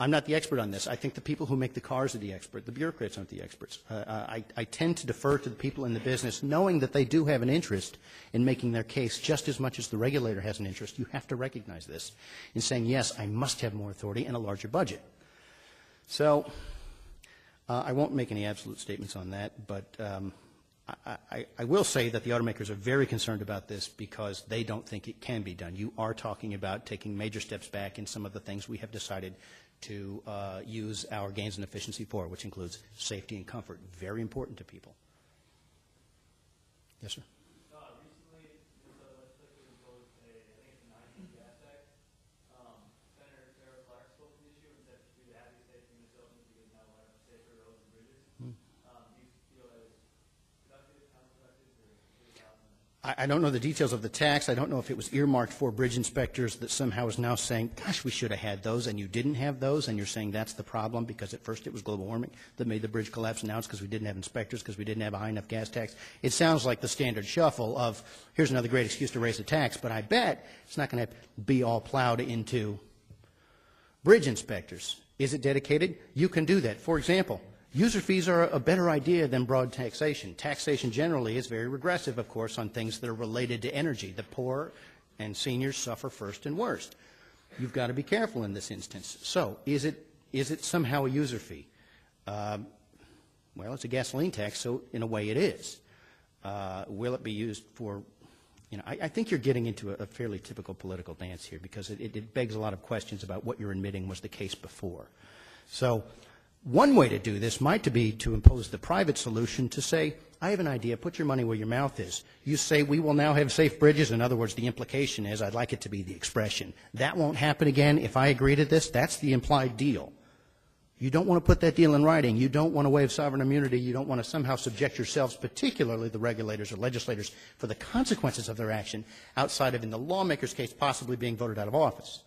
I'm not the expert on this. I think the people who make the cars are the expert. The bureaucrats aren't the experts. I tend to defer to the people in the business, knowing that they do have an interest in making their case just as much as the regulator has an interest. You have to recognize this in saying, yes, I must have more authority and a larger budget. So I won't make any absolute statements on that, but I will say that the automakers are very concerned about this because they don't think it can be done. You are talking about taking major steps back in some of the things we have decided to use our gains in efficiency for, which includes safety and comfort, very important to people. Yes, sir? Recently, the legislature imposed I think it's a 9 gas tax. Senator Sarah Clark spoke to the issue and said we would have these states in Minnesota because now we'll have safer roads and bridges. Do you feel that is productive, counterproductive, or what are your thoughts on that? I don't know the details of the tax. I don't know if it was earmarked for bridge inspectors that somehow is now saying, gosh, we should have had those, and you didn't have those, and you're saying that's the problem because at first it was global warming that made the bridge collapse, and now it's because we didn't have inspectors, because we didn't have a high enough gas tax. It sounds like the standard shuffle of here's another great excuse to raise the tax, but I bet it's not going to be all plowed into bridge inspectors. Is it dedicated? You can do that. For example, user fees are a better idea than broad taxation. Taxation generally is very regressive, of course, on things that are related to energy. The poor and seniors suffer first and worst. You've got to be careful in this instance. So is it somehow a user fee? Well, it's a gasoline tax, so in a way it is. Will it be used for, I think you're getting into a fairly typical political dance here because it begs a lot of questions about what you're admitting was the case before. So one way to do this might be to impose the private solution to say, I have an idea, put your money where your mouth is. You say we will now have safe bridges. In other words, the implication is I'd like it to be the expression. That won't happen again if I agree to this. That's the implied deal. You don't want to put that deal in writing. You don't want to waive sovereign immunity. You don't want to somehow subject yourselves, particularly the regulators or legislators, for the consequences of their action outside of, in the lawmaker's case, possibly being voted out of office.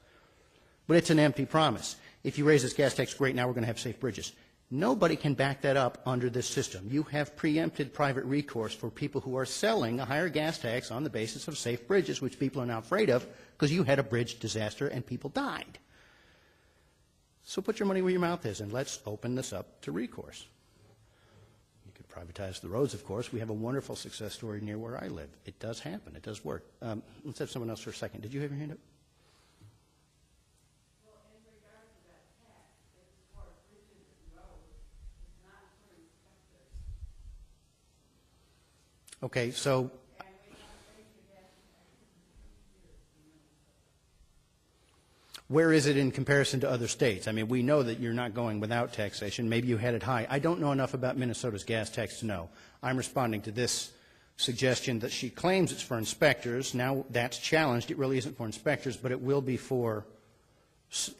But it's an empty promise. If you raise this gas tax, great, now we're going to have safe bridges. Nobody can back that up under this system. You have preempted private recourse for people who are selling a higher gas tax on the basis of safe bridges, which people are now afraid of because you had a bridge disaster and people died. So put your money where your mouth is, and let's open this up to recourse. You could privatize the roads, of course. We have a wonderful success story near where I live. It does happen. It does work. Let's have someone else for a second. Did you have your hand up? Okay, so where is it in comparison to other states? I mean, we know that you're not going without taxation. Maybe you had it high. I don't know enough about Minnesota's gas tax to know. I'm responding to this suggestion that she claims it's for inspectors. Now that's challenged. It really isn't for inspectors, but it will be for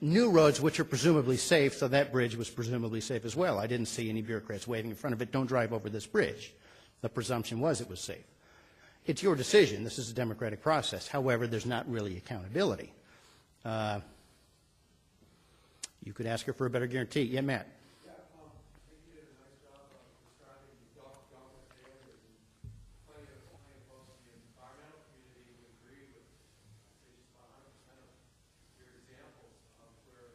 new roads, which are presumably safe, so that bridge was presumably safe as well. I didn't see any bureaucrats waving in front of it, don't drive over this bridge. The presumption was it was safe. It's your decision. This is a democratic process. However, there's not really accountability. You could ask her for a better guarantee. Yeah, Matt. Yeah, I think you did a nice job of describing the government failures, and plenty of folks in the environmental community would agree with, I'd say, just about 100% of your examples of where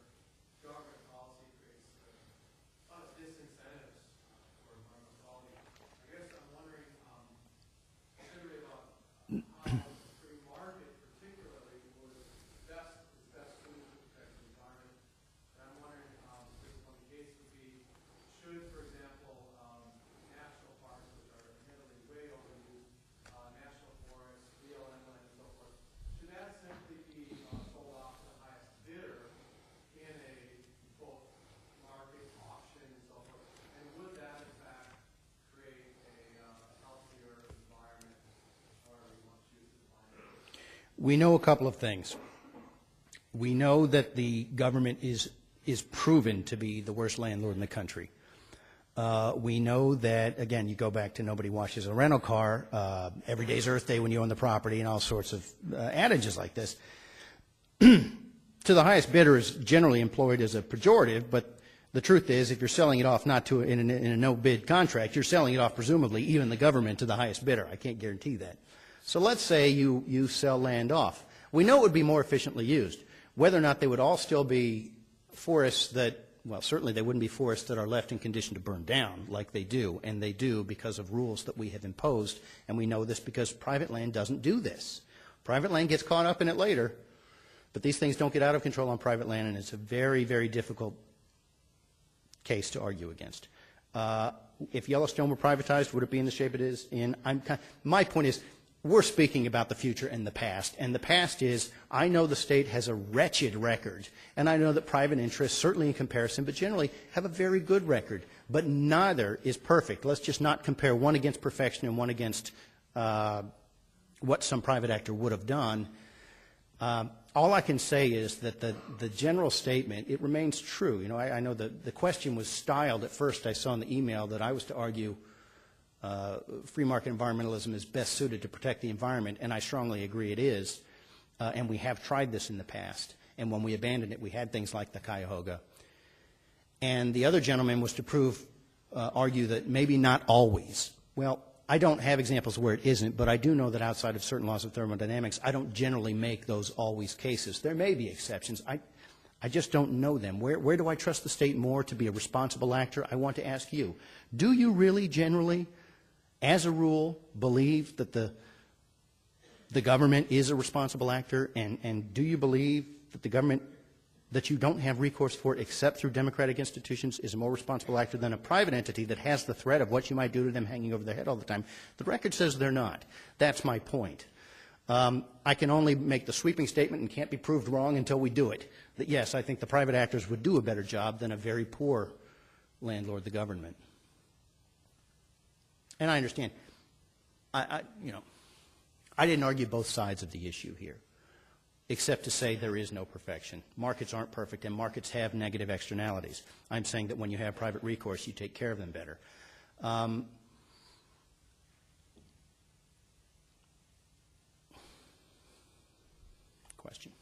government policy creates a lot of disincentives for environmental quality. I guess I'm wondering, specifically about how the free market particularly would best suited to protect the environment. And I'm wondering, this one case would be, should, for example, national parks, which are admittedly way overused, national forests, BLM land, and so forth, should that simply be sold off to the highest bidder in a both market auction and so forth? And would that, in fact, create a healthier environment, however you want to choose to define it? We know a couple of things. We know that the government is proven to be the worst landlord in the country. We know that, again, you go back to nobody washes a rental car, every day's Earth Day when you own the property, and all sorts of adages like this. To the highest bidder is generally employed as a pejorative, but the truth is, if you're selling it off not to in a no-bid contract, you're selling it off presumably even the government to the highest bidder. I can't guarantee that. So let's say you sell land off. We know it would be more efficiently used. Whether or not they would all still be forests that, well, certainly they wouldn't be forests that are left in condition to burn down like they do, and they do because of rules that we have imposed, and we know this because private land doesn't do this. Private land gets caught up in it later, but these things don't get out of control on private land, and it's a very, very difficult case to argue against. If Yellowstone were privatized, would it be in the shape it is in? My point is, we're speaking about the future and the past is, I know the state has a wretched record, and I know that private interests, certainly in comparison, but generally have a very good record, but neither is perfect. Let's just not compare one against perfection and one against what some private actor would have done. All I can say is that the general statement, it remains true. You know, I know that the question was styled at first. I saw in the email that I was to argue free market environmentalism is best suited to protect the environment, and I strongly agree it is. And we have tried this in the past. And when we abandoned it, we had things like the Cuyahoga. And the other gentleman was to argue that maybe not always. Well, I don't have examples where it isn't, but I do know that outside of certain laws of thermodynamics, I don't generally make those always cases. There may be exceptions. I just don't know them. Where do I trust the state more to be a responsible actor? I want to ask you, do you really generally, as a rule, believe that the government is a responsible actor, and do you believe that the government that you don't have recourse for except through democratic institutions is a more responsible actor than a private entity that has the threat of what you might do to them hanging over their head all the time? The record says they're not. That's my point. I can only make the sweeping statement and can't be proved wrong until we do it, that yes, I think the private actors would do a better job than a very poor landlord, the government. And I understand. I didn't argue both sides of the issue here, except to say there is no perfection. Markets aren't perfect, and markets have negative externalities. I'm saying that when you have private recourse, you take care of them better. Question?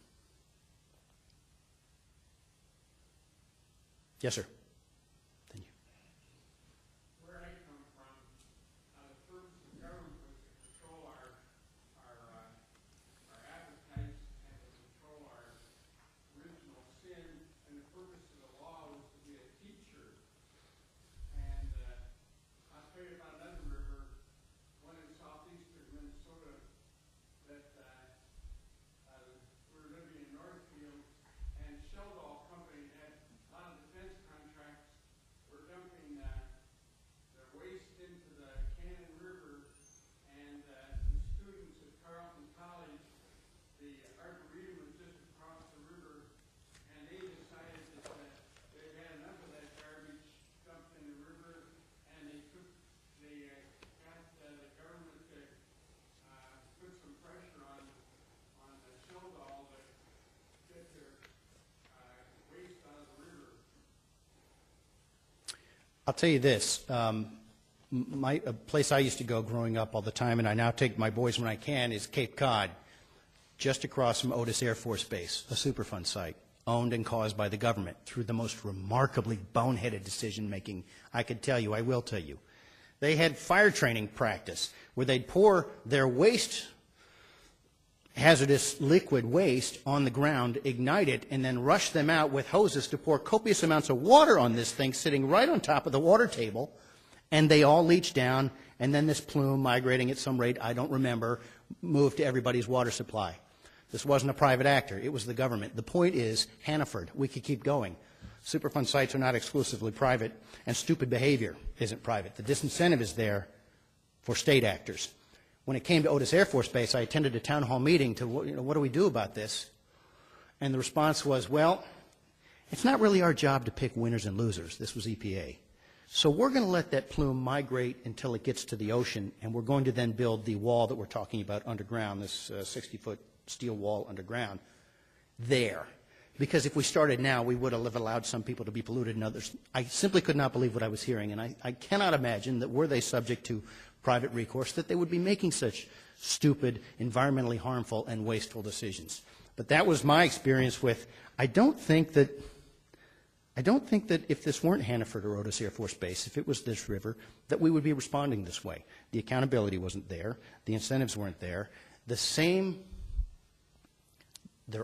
Yes, sir. Thank you. Where I come from, the purpose of government was to control our appetites and to control our original sin, and the purpose of the law I'll tell you this. A place I used to go growing up all the time, and I now take my boys when I can, is Cape Cod, just across from Otis Air Force Base, a Superfund site, owned and caused by the government through the most remarkably boneheaded decision-making I could tell you, I will tell you. They had fire training practice where they'd pour their waste, hazardous liquid waste, on the ground, ignite it, and then rush them out with hoses to pour copious amounts of water on this thing sitting right on top of the water table, and they all leach down, and then this plume, migrating at some rate I don't remember, moved to everybody's water supply. This wasn't a private actor. It was the government. The point is, Hannaford, we could keep going. Superfund sites are not exclusively private, and stupid behavior isn't private. The disincentive is there for state actors. When it came to Otis Air Force Base, I attended a town hall meeting to, what do we do about this? And the response was, well, it's not really our job to pick winners and losers. This was EPA. So we're going to let that plume migrate until it gets to the ocean, and we're going to then build the wall that we're talking about underground, this 60-foot steel wall underground, there. Because if we started now, we would have allowed some people to be polluted and others. I simply could not believe what I was hearing, and I cannot imagine that were they subject to private recourse, that they would be making such stupid, environmentally harmful, and wasteful decisions. But that was my experience with, I don't think that if this weren't Hannaford or Otis Air Force Base, if it was this river, that we would be responding this way. The accountability wasn't there. The incentives weren't there. They're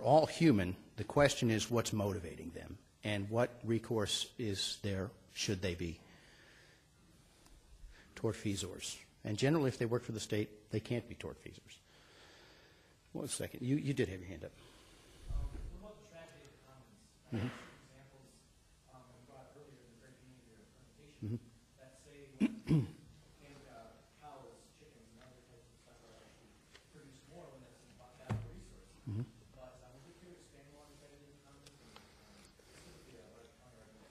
all human. The question is what's motivating them and what recourse is there, should they be. Tortfeasors. And generally, if they work for the state, they can't be tortfeasors. One second. You did have your hand up. What about the tragedy of the commons? Examples we brought earlier in the very beginning of your presentation that say cows, chickens, and other types of stuff are actually produce more when that's a valuable resource. But would you care to expand more on the tragedy of the commons and specifically what a counter-argument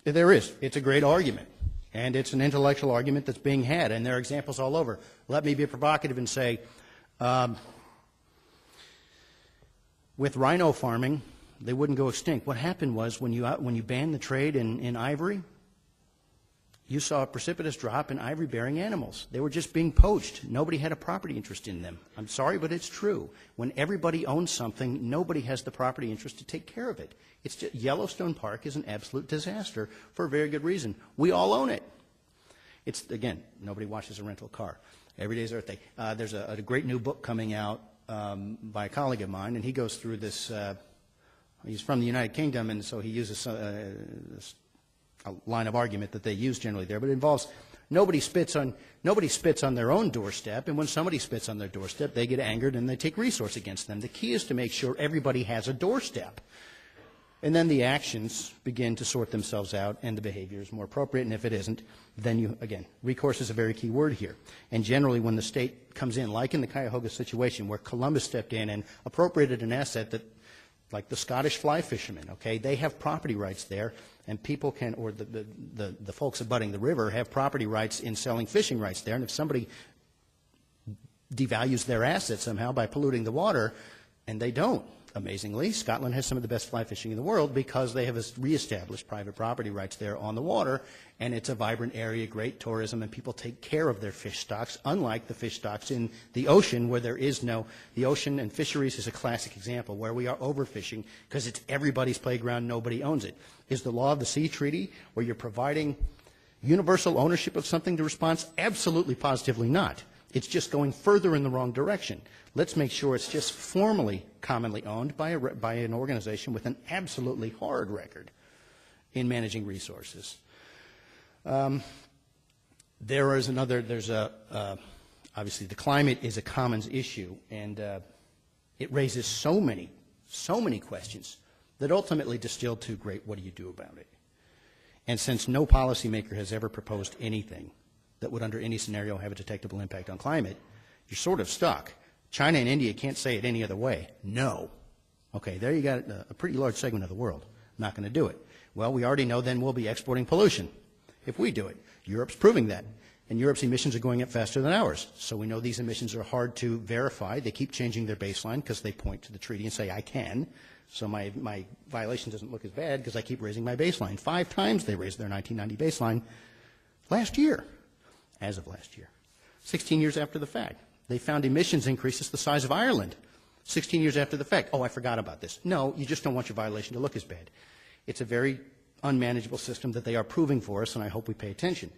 is? There is. It's a great argument. And it's an intellectual argument that's being had, and there are examples all over. Let me be provocative and say, with rhino farming, they wouldn't go extinct. What happened was when you banned the trade in ivory, you saw a precipitous drop in ivory-bearing animals. They were just being poached. Nobody had a property interest in them. I'm sorry, but it's true. When everybody owns something, nobody has the property interest to take care of it. It's just, Yellowstone Park is an absolute disaster for a very good reason. We all own it. It's, again, nobody watches a rental car. Every day's Earth Day. There's a great new book coming out by a colleague of mine, and he goes through this. He's from the United Kingdom, and so he uses a line of argument that they use generally there, but it involves nobody spits on their own doorstep, and when somebody spits on their doorstep, they get angered and they take recourse against them. The key is to make sure everybody has a doorstep. And then the actions begin to sort themselves out, and the behavior is more appropriate. And if it isn't, then again, recourse is a very key word here. And generally, when the state comes in, like in the Cuyahoga situation, where Columbus stepped in and appropriated an asset that, like the Scottish fly fishermen, okay, they have property rights there, and people can, or the folks abutting the river have property rights in selling fishing rights there. And if somebody devalues their assets somehow by polluting the water, and they don't. Amazingly, Scotland has some of the best fly fishing in the world because they have reestablished private property rights there on the water, and it's a vibrant area, great tourism, and people take care of their fish stocks, unlike the fish stocks in the ocean where there is no, the ocean and fisheries is a classic example where we are overfishing because it's everybody's playground, nobody owns it. Is the Law of the Sea Treaty where you're providing universal ownership of something to response? Absolutely, positively not. It's just going further in the wrong direction. Let's make sure it's just formally commonly owned by an organization with an absolutely hard record in managing resources. There's obviously the climate is a commons issue, and it raises so many questions that ultimately distill to, great, what do you do about it? And since no policymaker has ever proposed anything that would under any scenario have a detectable impact on climate, you're sort of stuck. China and India can't say it any other way. No. Okay, there you got a pretty large segment of the world. Not going to do it. Well, we already know then we'll be exporting pollution if we do it. Europe's proving that. And Europe's emissions are going up faster than ours. So we know these emissions are hard to verify. They keep changing their baseline because they point to the treaty and say, I can. So my violation doesn't look as bad because I keep raising my baseline. 5 times they raised their 1990 baseline last year, as of last year, 16 years after the fact. They found emissions increases the size of Ireland 16 years after the fact. Oh, I forgot about this. No, you just don't want your violation to look as bad. It's a very unmanageable system that they are proving for us, and I hope we pay attention.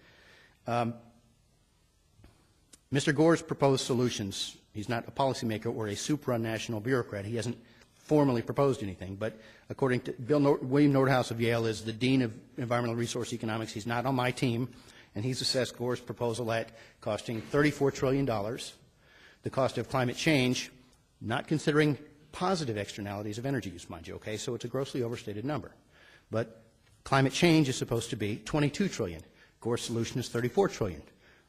Mr. Gore's proposed solutions, he's not a policymaker or a supranational bureaucrat. He hasn't formally proposed anything, but according to William Nordhaus of Yale is the Dean of Environmental Resource Economics. He's not on my team, and he's assessed Gore's proposal at costing $34 trillion. The cost of climate change, not considering positive externalities of energy use, mind you, okay? So it's a grossly overstated number. But climate change is supposed to be $22 trillion. Gore's solution is $34 trillion.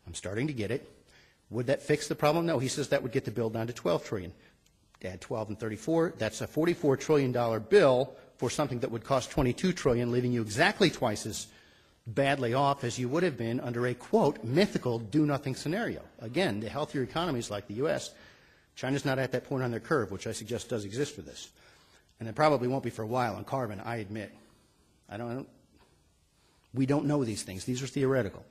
I'm starting to get it. Would that fix the problem? No. He says that would get the bill down to $12 trillion. Add 12 and 34, that's a $44 trillion bill for something that would cost $22 trillion, leaving you exactly twice as badly off as you would have been under a, quote, mythical do-nothing scenario. Again, the healthier economies like the U.S., China's not at that point on their curve, which I suggest does exist for this. And it probably won't be for a while on carbon, I admit. We don't know these things. These are theoretical.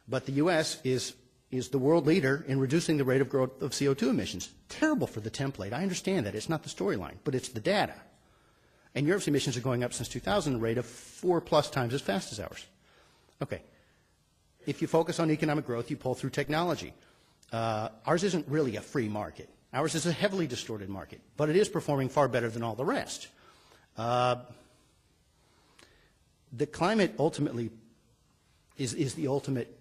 But the U.S. is the world leader in reducing the rate of growth of CO2 emissions. Terrible for the template. I understand that. It's not the storyline, but it's the data. And Europe's emissions are going up since 2000 at a rate of 4+ times as fast as ours. Okay. If you focus on economic growth, you pull through technology. Ours isn't really a free market. Ours is a heavily distorted market, but it is performing far better than all the rest. The climate ultimately is the ultimate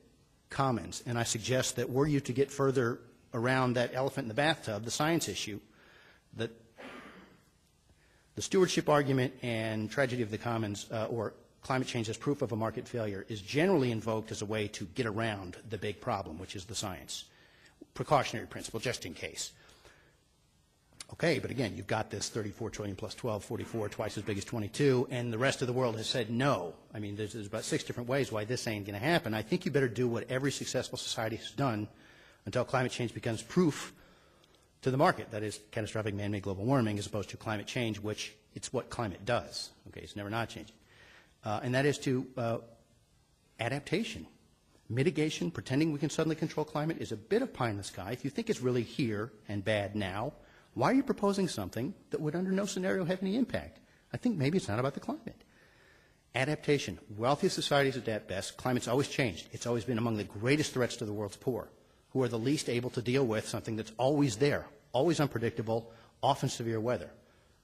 commons, and I suggest that were you to get further around that elephant in the bathtub, the science issue, that the stewardship argument and tragedy of the commons or climate change as proof of a market failure is generally invoked as a way to get around the big problem, which is the science. Precautionary principle, just in case. Okay, but again, you've got this 34 trillion plus 12, 44, twice as big as 22, and the rest of the world has said no. I mean, there's about 6 different ways why this ain't going to happen. I think you better do what every successful society has done until climate change becomes proof to the market. That is, catastrophic man-made global warming as opposed to climate change, which it's what climate does. Okay, it's never not changing. And that is to adaptation. Mitigation, pretending we can suddenly control climate is a bit of pie in the sky. If you think it's really here and bad now, why are you proposing something that would under no scenario have any impact? I think maybe it's not about the climate. Adaptation. Wealthiest societies adapt best. Climate's always changed. It's always been among the greatest threats to the world's poor, who are the least able to deal with something that's always there, always unpredictable, often severe weather.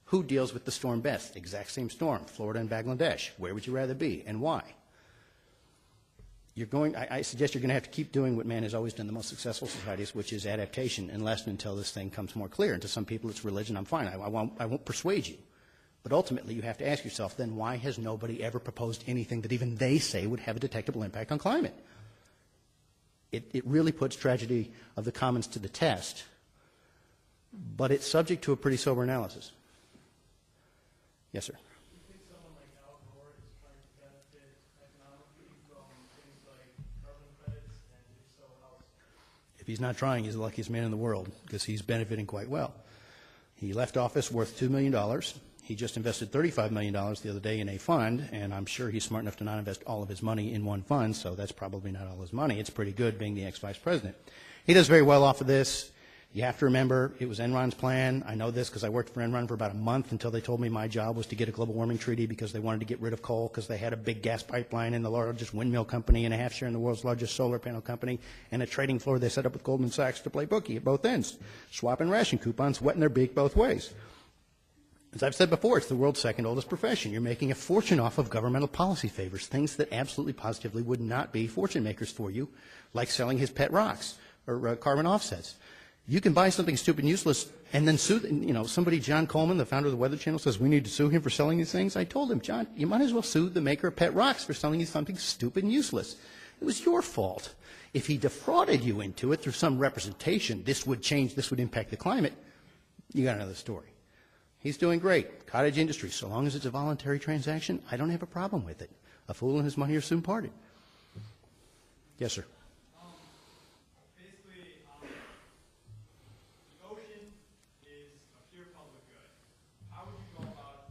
Who deals with the storm best? Exact same storm, Florida and Bangladesh. Where would you rather be and why? I suggest you're going to have to keep doing what man has always done in the most successful societies, which is adaptation, unless and until this thing comes more clear. And to some people it's religion, I'm fine. I won't persuade you. But ultimately you have to ask yourself, then why has nobody ever proposed anything that even they say would have a detectable impact on climate? It really puts tragedy of the commons to the test, but it's subject to a pretty sober analysis. Yes, sir. If he's not trying, he's the luckiest man in the world because he's benefiting quite well. He left office worth $2 million. He just invested $35 million the other day in a fund, and I'm sure he's smart enough to not invest all of his money in one fund, so that's probably not all his money. It's pretty good being the ex-vice president. He does very well off of this. You have to remember, it was Enron's plan. I know this because I worked for Enron for about a month until they told me my job was to get a global warming treaty because they wanted to get rid of coal because they had a big gas pipeline and the largest windmill company and a half share in the world's largest solar panel company and a trading floor they set up with Goldman Sachs to play bookie at both ends, swapping ration coupons, wetting their beak both ways. As I've said before, it's the world's second oldest profession. You're making a fortune off of governmental policy favors, things that absolutely positively would not be fortune makers for you, like selling his pet rocks or carbon offsets. You can buy something stupid and useless and then sue, somebody, John Coleman, the founder of the Weather Channel, says we need to sue him for selling these things. I told him, John, you might as well sue the maker of pet rocks for selling you something stupid and useless. It was your fault. If he defrauded you into it through some representation, this would change, this would impact the climate, you got another story. He's doing great. Cottage industry, so long as it's a voluntary transaction, I don't have a problem with it. A fool and his money are soon parted. Yes, sir. The ocean is a pure public good. How would you go about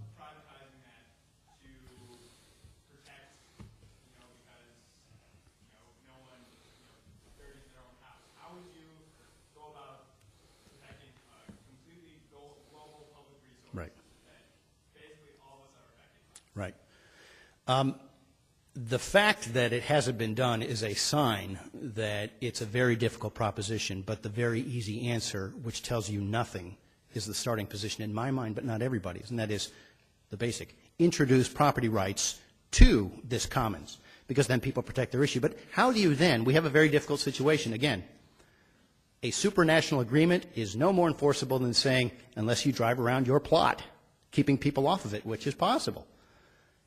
The fact that it hasn't been done is a sign that it's a very difficult proposition, but the very easy answer, which tells you nothing, is the starting position in my mind, but not everybody's, and that is the basic. Introduce property rights to this commons, because then people protect their issue. But how do you then, we have a very difficult situation. Again, a supranational agreement is no more enforceable than saying, unless you drive around your plot, keeping people off of it, which is possible.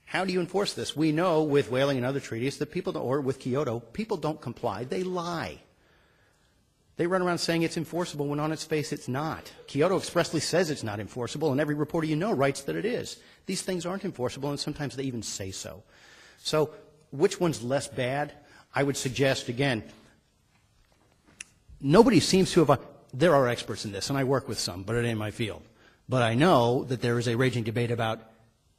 How do you enforce this? We know with whaling and other treaties that people, or with Kyoto, people don't comply. They lie. They run around saying it's enforceable when on its face it's not. Kyoto expressly says it's not enforceable, and every reporter you know writes that it is. These things aren't enforceable, and sometimes they even say so. So which one's less bad? I would suggest, again, nobody seems to have there are experts in this, and I work with some, but it ain't my field. But I know that there is a raging debate about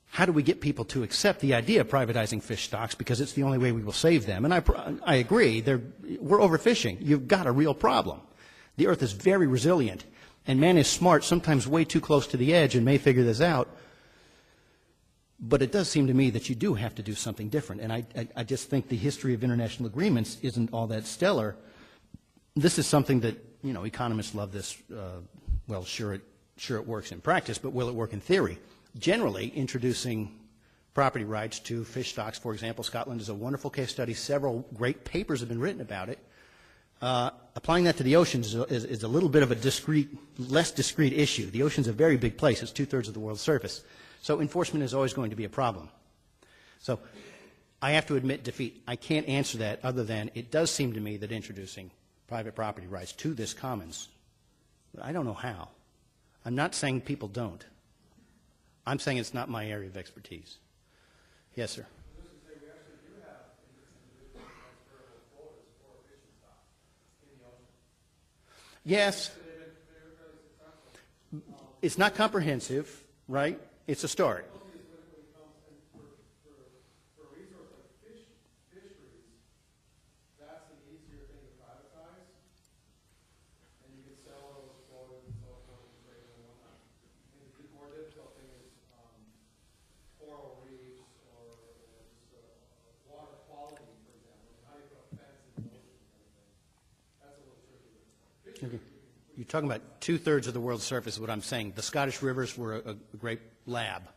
how do we get people to accept the idea of privatizing fish stocks because it's the only way we will save them. And I agree. We're overfishing. You've got a real problem. The earth is very resilient, and man is smart, sometimes way too close to the edge, and may figure this out. But it does seem to me that you do have to do something different. And I just think the history of international agreements isn't all that stellar. This is something that, economists love this. Well, sure it works in practice, but will it work in theory? Generally, introducing property rights to fish stocks, for example, Scotland is a wonderful case study. Several great papers have been written about it. Applying that to the oceans is a little bit of a less discrete issue. The ocean's a very big place. It's 2/3 of the world's surface. So enforcement is always going to be a problem. So I have to admit defeat. I can't answer that other than it does seem to me that introducing private property rights to this commons, I don't know how. I'm not saying people don't. I'm saying it's not my area of expertise. Yes, sir. Yes. It's not comprehensive, right? It's a start. You're talking about 2/3 of the world's surface is what I'm saying. The Scottish rivers were a great lab.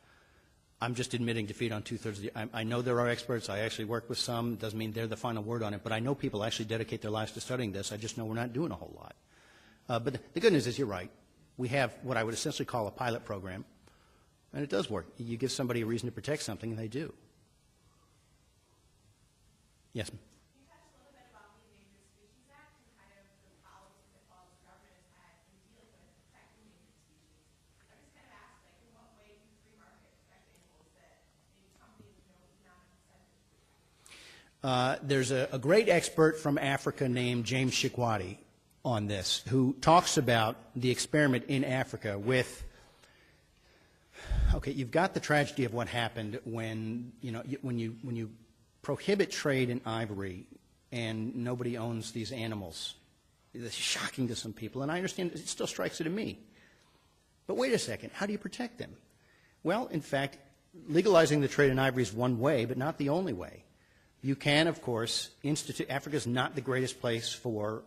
I'm just admitting defeat on 2/3 of the... I know there are experts. I actually work with some. It doesn't mean they're the final word on it, but I know people actually dedicate their lives to studying this. I just know we're not doing a whole lot. But the good news is you're right. We have what I would essentially call a pilot program, and it does work. You give somebody a reason to protect something, and they do. Yes, ma'am. There's a great expert from Africa named James Shikwati on this who talks about the experiment in Africa with, okay, you've got the tragedy of what happened when you prohibit trade in ivory and nobody owns these animals. It's shocking to some people, and I understand it still strikes it at me. But wait a second, how do you protect them? Well, in fact, legalizing the trade in ivory is one way, but not the only way. You can, of course, Africa is not the greatest place for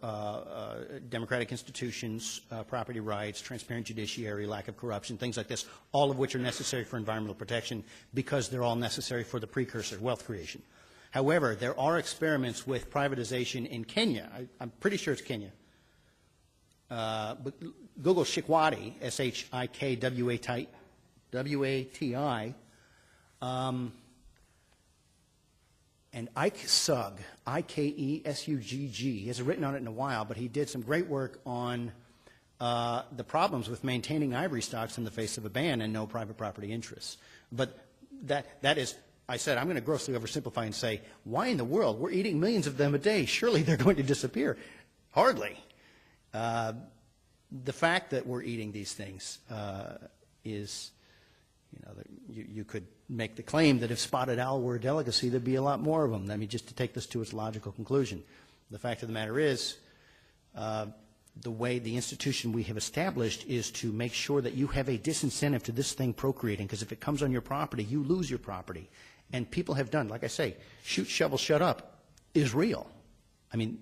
democratic institutions, property rights, transparent judiciary, lack of corruption, things like this, all of which are necessary for environmental protection because they're all necessary for the precursor, wealth creation. However, there are experiments with privatization in Kenya. I'm pretty sure it's Kenya. But Google Shikwati, S-H-I-K-W-A-T-I, and Ike Sugg, I-K-E-S-U-G-G. He hasn't written on it in a while, but he did some great work on the problems with maintaining ivory stocks in the face of a ban and no private property interests. But that is, I said, I'm going to grossly oversimplify and say, why in the world? We're eating millions of them a day. Surely they're going to disappear. Hardly. The fact that we're eating these things is, you could make the claim that if spotted owl were a delicacy, there'd be a lot more of them. I mean, just to take this to its logical conclusion. The fact of the matter is, the way the institution we have established is to make sure that you have a disincentive to this thing procreating, because if it comes on your property, you lose your property. And people have done, like I say, shoot, shovel, shut up is real. I mean,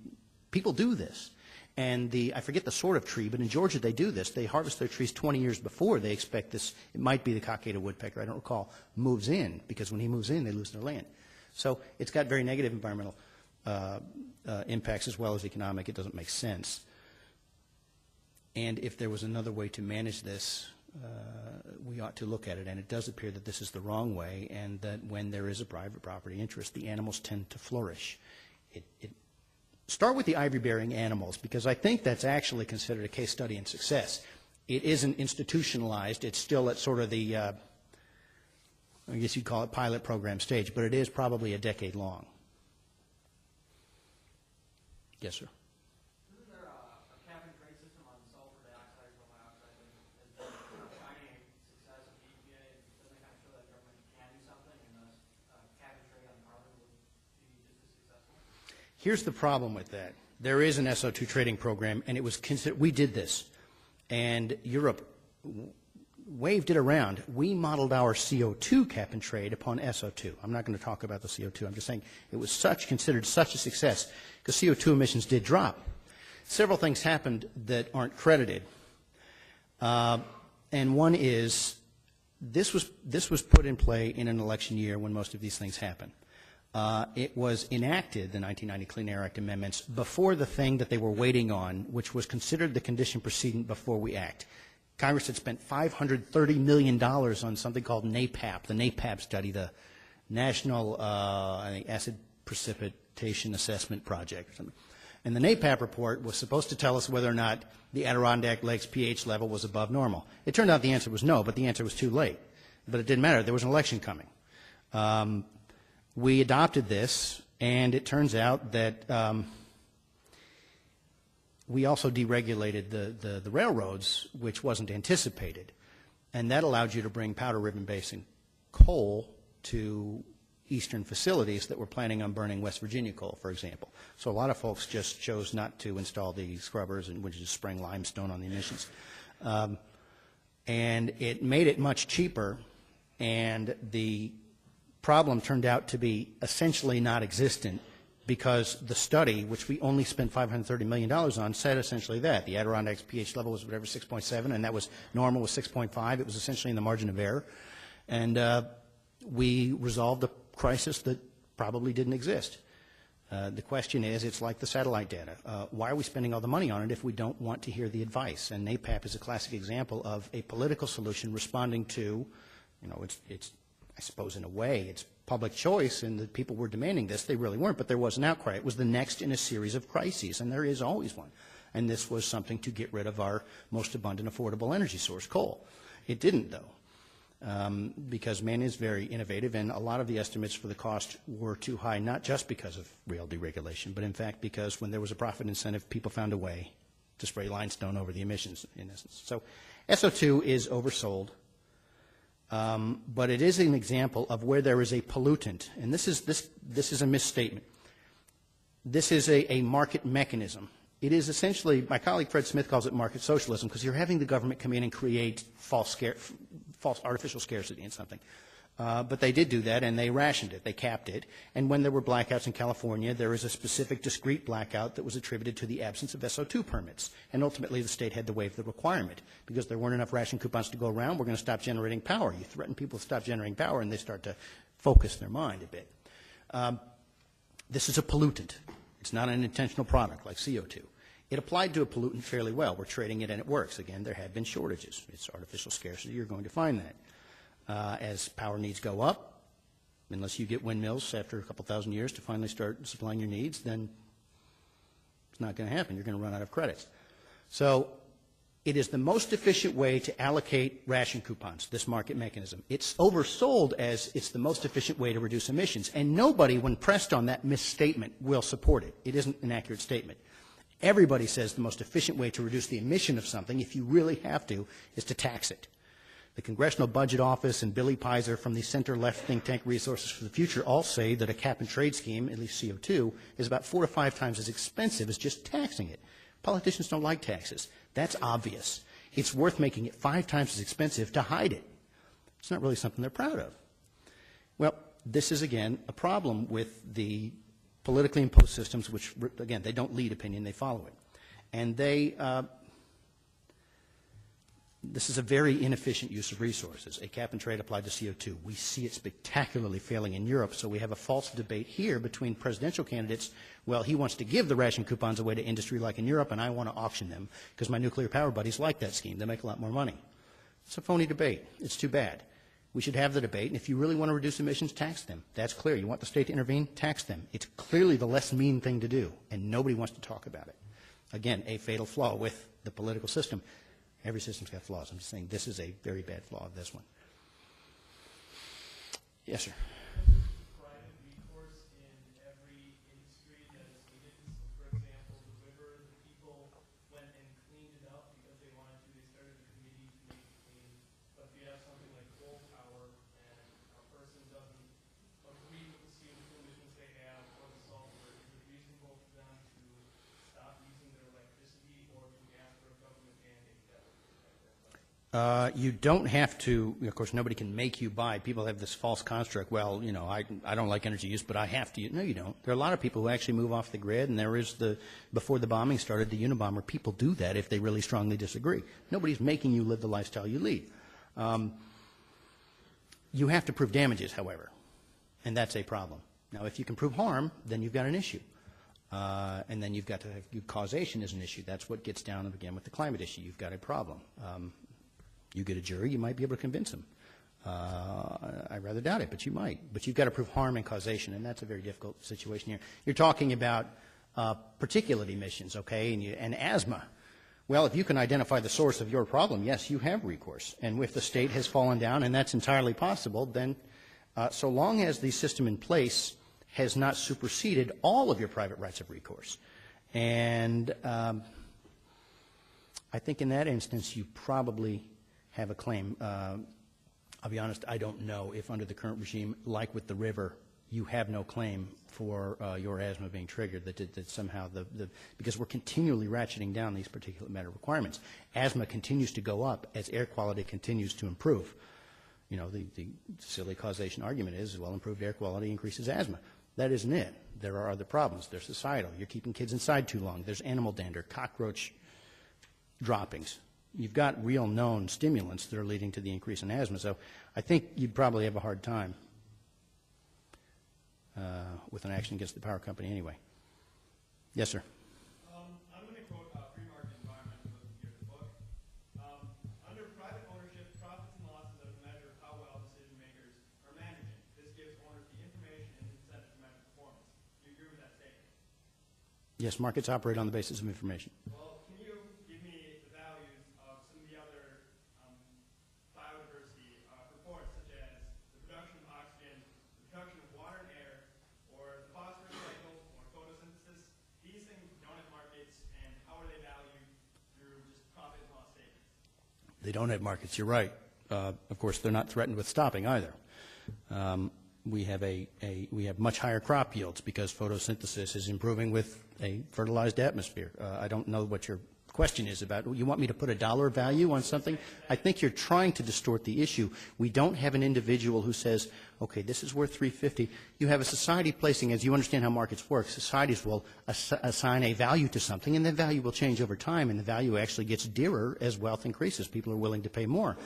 people do this. And I forget the sort of tree, but in Georgia they do this. They harvest their trees 20 years before they expect this, it might be the cockaded woodpecker, I don't recall, moves in, because when he moves in, they lose their land. So it's got very negative environmental impacts as well as economic. It doesn't make sense. And if there was another way to manage this, we ought to look at it. And it does appear that this is the wrong way, and that when there is a private property interest, the animals tend to flourish. Start with the ivory-bearing animals, because I think that's actually considered a case study in success. It isn't institutionalized. It's still at sort of the, I guess you'd call it pilot program stage, but it is probably a decade long. Yes, sir. Isn't there a cap-and-trade system on sulfur dioxide, carbon dioxide, and the shining success of the EPA? Doesn't it kind of show that government can do something, and cap-and-trade on carbon would be just as successful? Here's the problem with that. There is an SO2 trading program, and it was we did this, and Europe waved it around. We modeled our CO2 cap and trade upon SO2. I'm not going to talk about the CO2. I'm just saying it was considered such a success because CO2 emissions did drop. Several things happened that aren't credited, and one is this was put in play in an election year when most of these things happen. It was enacted, the 1990 Clean Air Act amendments, before the thing that they were waiting on, which was considered the condition precedent before we act. Congress had spent $530 million on something called NAPAP, the NAPAP study, the National Acid Precipitation Assessment Project or something. And the NAPAP report was supposed to tell us whether or not the Adirondack Lake's pH level was above normal. It turned out the answer was no, but the answer was too late. But it didn't matter. There was an election coming. We adopted this, and it turns out that we also deregulated the railroads, which wasn't anticipated. And that allowed you to bring Powder Ribbon Basin coal to eastern facilities that were planning on burning West Virginia coal, for example. So a lot of folks just chose not to install the scrubbers, which is spraying limestone on the emissions. And it made it much cheaper, and the problem turned out to be essentially not existent because the study, which we only spent $530 million on, said essentially that. The Adirondack's pH level was whatever, 6.7, and that was normal was 6.5. It was essentially in the margin of error. And we resolved a crisis that probably didn't exist. The question is, it's like the satellite data. Why are we spending all the money on it if we don't want to hear the advice? And NAPAP is a classic example of a political solution responding to, it's I suppose in a way, it's public choice, and the people were demanding this. They really weren't, but there was an outcry. It was the next in a series of crises, and there is always one. And this was something to get rid of our most abundant, affordable energy source, coal. It didn't, though, because man is very innovative, and a lot of the estimates for the cost were too high, not just because of rail deregulation, but in fact because when there was a profit incentive, people found a way to spray limestone over the emissions, in essence. So SO2 is oversold. But it is an example of where there is a pollutant, and this is a misstatement. This is a market mechanism. It is essentially, my colleague Fred Smith calls it market socialism, because you're having the government come in and create false artificial scarcity in something. But they did do that, and they rationed it. They capped it. And when there were blackouts in California, there was a specific discrete blackout that was attributed to the absence of SO2 permits. And ultimately, the state had to waive the requirement. Because there weren't enough ration coupons to go around, we're going to stop generating power. You threaten people to stop generating power, and they start to focus their mind a bit. This is a pollutant. It's not an intentional product like CO2. It applied to a pollutant fairly well. We're trading it, and it works. Again, there have been shortages. It's artificial scarcity. You're going to find that. As power needs go up, unless you get windmills after a couple thousand years to finally start supplying your needs, then it's not going to happen. You're going to run out of credits. So it is the most efficient way to allocate ration coupons, this market mechanism. It's oversold as it's the most efficient way to reduce emissions. And nobody, when pressed on that misstatement, will support it. It isn't an accurate statement. Everybody says the most efficient way to reduce the emission of something, if you really have to, is to tax it. The Congressional Budget Office and Billy Pizer from the center-left think tank Resources for the Future all say that a cap-and-trade scheme, at least CO2, is about 4 to 5 times as expensive as just taxing it. Politicians don't like taxes. That's obvious. It's worth making it 5 times as expensive to hide it. It's not really something they're proud of. Well, this is, again, a problem with the politically imposed systems, which, again, they don't lead opinion, they follow it. And this is a very inefficient use of resources. A cap and trade applied to CO2. We see it spectacularly failing in Europe, so we have a false debate here between presidential candidates. Well, he wants to give the ration coupons away to industry like in Europe, and I want to auction them because my nuclear power buddies like that scheme. They make a lot more money. It's a phony debate. It's too bad. We should have the debate, and if you really want to reduce emissions, tax them. That's clear. You want the state to intervene? Tax them. It's clearly the less mean thing to do, and nobody wants to talk about it. Again, a fatal flaw with the political system. Every system's got flaws. I'm just saying this is a very bad flaw of this one. Yes, sir. Private recourse in every industry that is needed. For example, the river, the people went and cleaned it up because they wanted to. They started a committee to make it clean. But if you have something like coal power and a person doesn't agree with the CO2 emissions they have or the sulfur, is it reasonable for them to stop using their electricity or to ask for a government mandate that would protect them? You don't have to, of course, nobody can make you buy. People have this false construct, well, you know, I don't like energy use, but I have to. No, you don't. There are a lot of people who actually move off the grid, and there is before the bombing started, the Unabomber, people do that if they really strongly disagree. Nobody's making you live the lifestyle you lead. You have to prove damages, however, and that's a problem. Now, if you can prove harm, then you've got an issue. And then you've got to have causation is an issue. That's what gets down again with the climate issue. You've got a problem. You get a jury, you might be able to convince them. I rather doubt it, but you might. But you've got to prove harm and causation, and that's a very difficult situation here. You're talking about particulate emissions, okay, and asthma. Well, if you can identify the source of your problem, yes, you have recourse. And if the state has fallen down, and that's entirely possible, then so long as the system in place has not superseded all of your private rights of recourse. And I think in that instance, you probably have a claim. I'll be honest, I don't know if under the current regime, like with the river, you have no claim for your asthma being triggered, that somehow because we're continually ratcheting down these particulate matter requirements. Asthma continues to go up as air quality continues to improve. You know, the silly causation argument is, well, improved air quality increases asthma. That isn't it. There are other problems. They're societal. You're keeping kids inside too long. There's animal dander, cockroach droppings. You've got real known stimulants that are leading to the increase in asthma. So I think you'd probably have a hard time with an action against the power company anyway. Yes, sir. I'm going to quote Free Market Environmentalism here in the book. Under private ownership, profits and losses are the measure of how well decision makers are managing. This gives owners the information and incentive to measure performance. Do you agree with that statement? Yes, markets operate on the basis of information. Well, can you give me the values of some of the other biodiversity reports, such as the production of oxygen, the production of water and air, or the phosphorus cycle, or photosynthesis? These things don't have markets, and how are they valued through just profit and loss statements? They don't have markets. You're right. Of course, they're not threatened with stopping either. We have much higher crop yields because photosynthesis is improving with a fertilized atmosphere. I don't know what your question is about. You want me to put a dollar value on something? I think you're trying to distort the issue. We don't have an individual who says, okay, this is worth $3.50. You have a society placing, as you understand how markets work, societies will assign a value to something, and that value will change over time, and the value actually gets dearer as wealth increases. People are willing to pay more.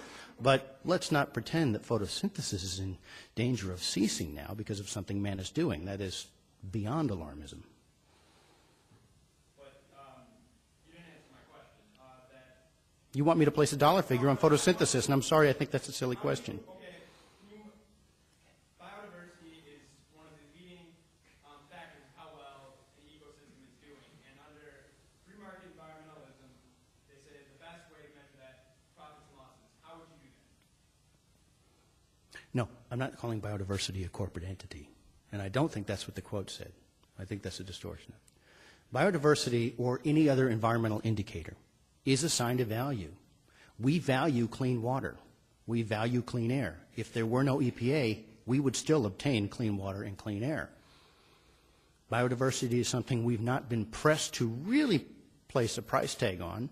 But let's not pretend that photosynthesis is in danger of ceasing now because of something man is doing. That is beyond alarmism. You want me to place a dollar figure on photosynthesis, and I'm sorry, I think that's a silly question. Okay, biodiversity is one of the leading factors of how well an ecosystem is doing, and under free market environmentalism, they say the best way to measure that profits and losses. How would you do that? No, I'm not calling biodiversity a corporate entity, and I don't think that's what the quote said. I think that's a distortion. Biodiversity, or any other environmental indicator, is assigned a value. We value clean water. We value clean air. If there were no EPA, we would still obtain clean water and clean air. Biodiversity is something we've not been pressed to really place a price tag on,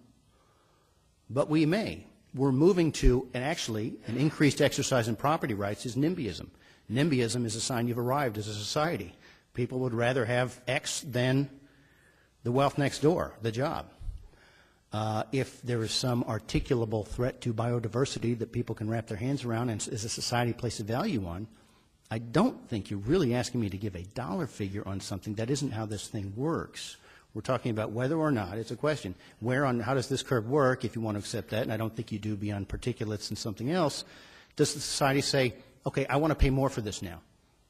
but we may. We're moving to, and actually, an increased exercise in property rights is NIMBYism. NIMBYism is a sign you've arrived as a society. People would rather have X than the wealth next door, the job. If there is some articulable threat to biodiversity that people can wrap their hands around and as a society place a value on, I don't think you're really asking me to give a dollar figure on something. That isn't how this thing works. We're talking about whether or not, it's a question, how does this curve work, if you want to accept that, and I don't think you do beyond particulates and something else. Does the society say, okay, I want to pay more for this now?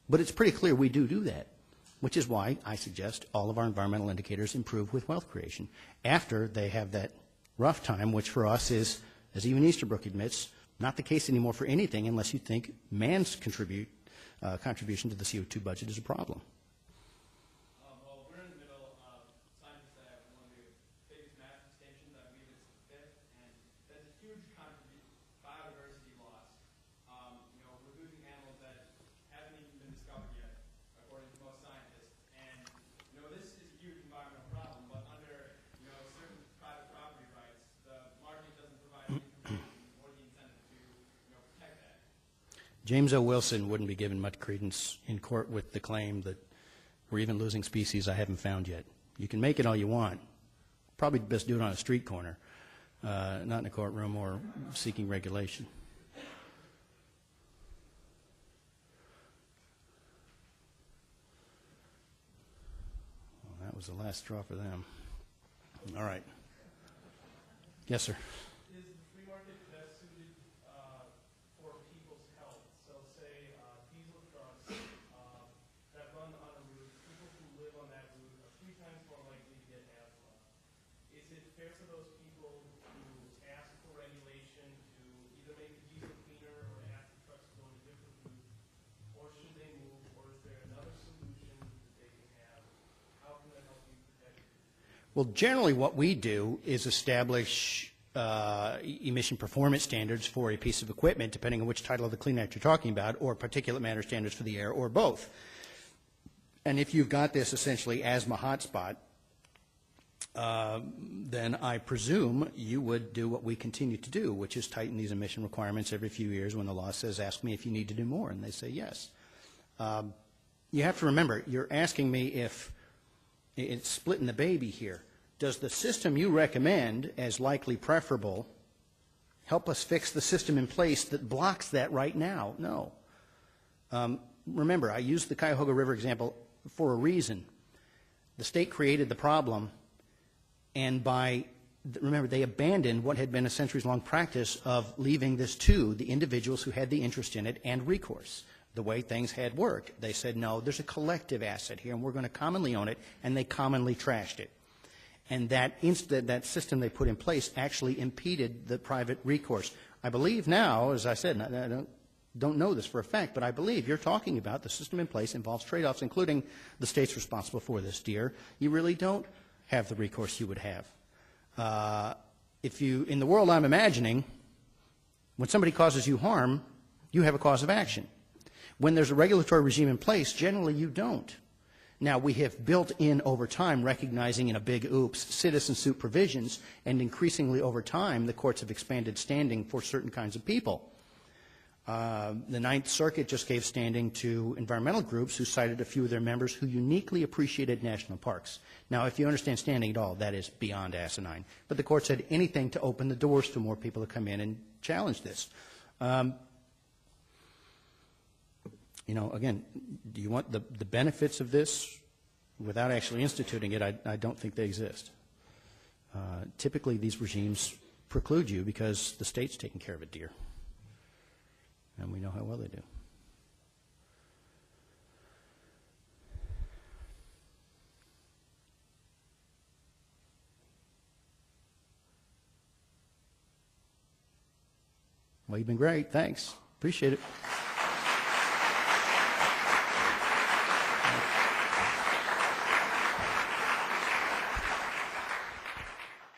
But it's pretty clear we do that, which is why I suggest all of our environmental indicators improve with wealth creation after they have that rough time, which for us is, as even Easterbrook admits, not the case anymore for anything unless you think man's contribution to the CO2 budget is a problem. Well, we're in the middle of scientists that have one of the biggest mass extinctions, I believe it's the fifth, and that's a huge biodiversity loss. We're losing animals that haven't even been discovered yet, according to most scientists. And, this is a huge environmental problem, but under, certain private property rights, the market doesn't provide any information or the incentive to, protect that. James O. Wilson wouldn't be given much credence in court with the claim that we're even losing species I haven't found yet. You can make it all you want. Probably best do it on a street corner, not in a courtroom or seeking regulation. Well, that was the last straw for them. All right. Yes, sir. Is the free market best suited for people's health? So say diesel trucks that run on a route, people who live on that route are 3 times more likely to get asthma. Is it fair for those people to ask for regulation to either make the diesel cleaner or ask the trucks to go on a different route? Or should they move? Or is there another solution that they can have? How can that help you protect it? Well, generally what we do is establish emission performance standards for a piece of equipment, depending on which title of the Clean Act you're talking about, or particulate matter standards for the air, or both. And if you've got this essentially asthma hotspot, then I presume you would do what we continue to do, which is tighten these emission requirements every few years when the law says, ask me if you need to do more, and they say yes. You have to remember, you're asking me if it's splitting the baby here. Does the system you recommend as likely preferable help us fix the system in place that blocks that right now? No. Remember, I used the Cuyahoga River example for a reason. The state created the problem, and remember, they abandoned what had been a centuries-long practice of leaving this to the individuals who had the interest in it and recourse. The way things had worked. They said, no, there's a collective asset here, and we're going to commonly own it, and they commonly trashed it. And that system they put in place actually impeded the private recourse. I believe now, as I said, and I don't know this for a fact, but I believe you're talking about the system in place involves trade-offs, including the state's responsible for this, dear. You really don't have the recourse you would have. In the world I'm imagining, when somebody causes you harm, you have a cause of action. When there's a regulatory regime in place, generally you don't. Now, we have built in over time, recognizing in a big oops, citizen suit provisions, and increasingly over time, the courts have expanded standing for certain kinds of people. The Ninth Circuit just gave standing to environmental groups who cited a few of their members who uniquely appreciated national parks. Now, if you understand standing at all, that is beyond asinine. But the court said anything to open the doors to more people to come in and challenge this. Again, do you want the benefits of this without actually instituting it? I don't think they exist. Typically, these regimes preclude you because the state's taking care of it, dear. And we know how well they do. Well, you've been great. Thanks. Appreciate it.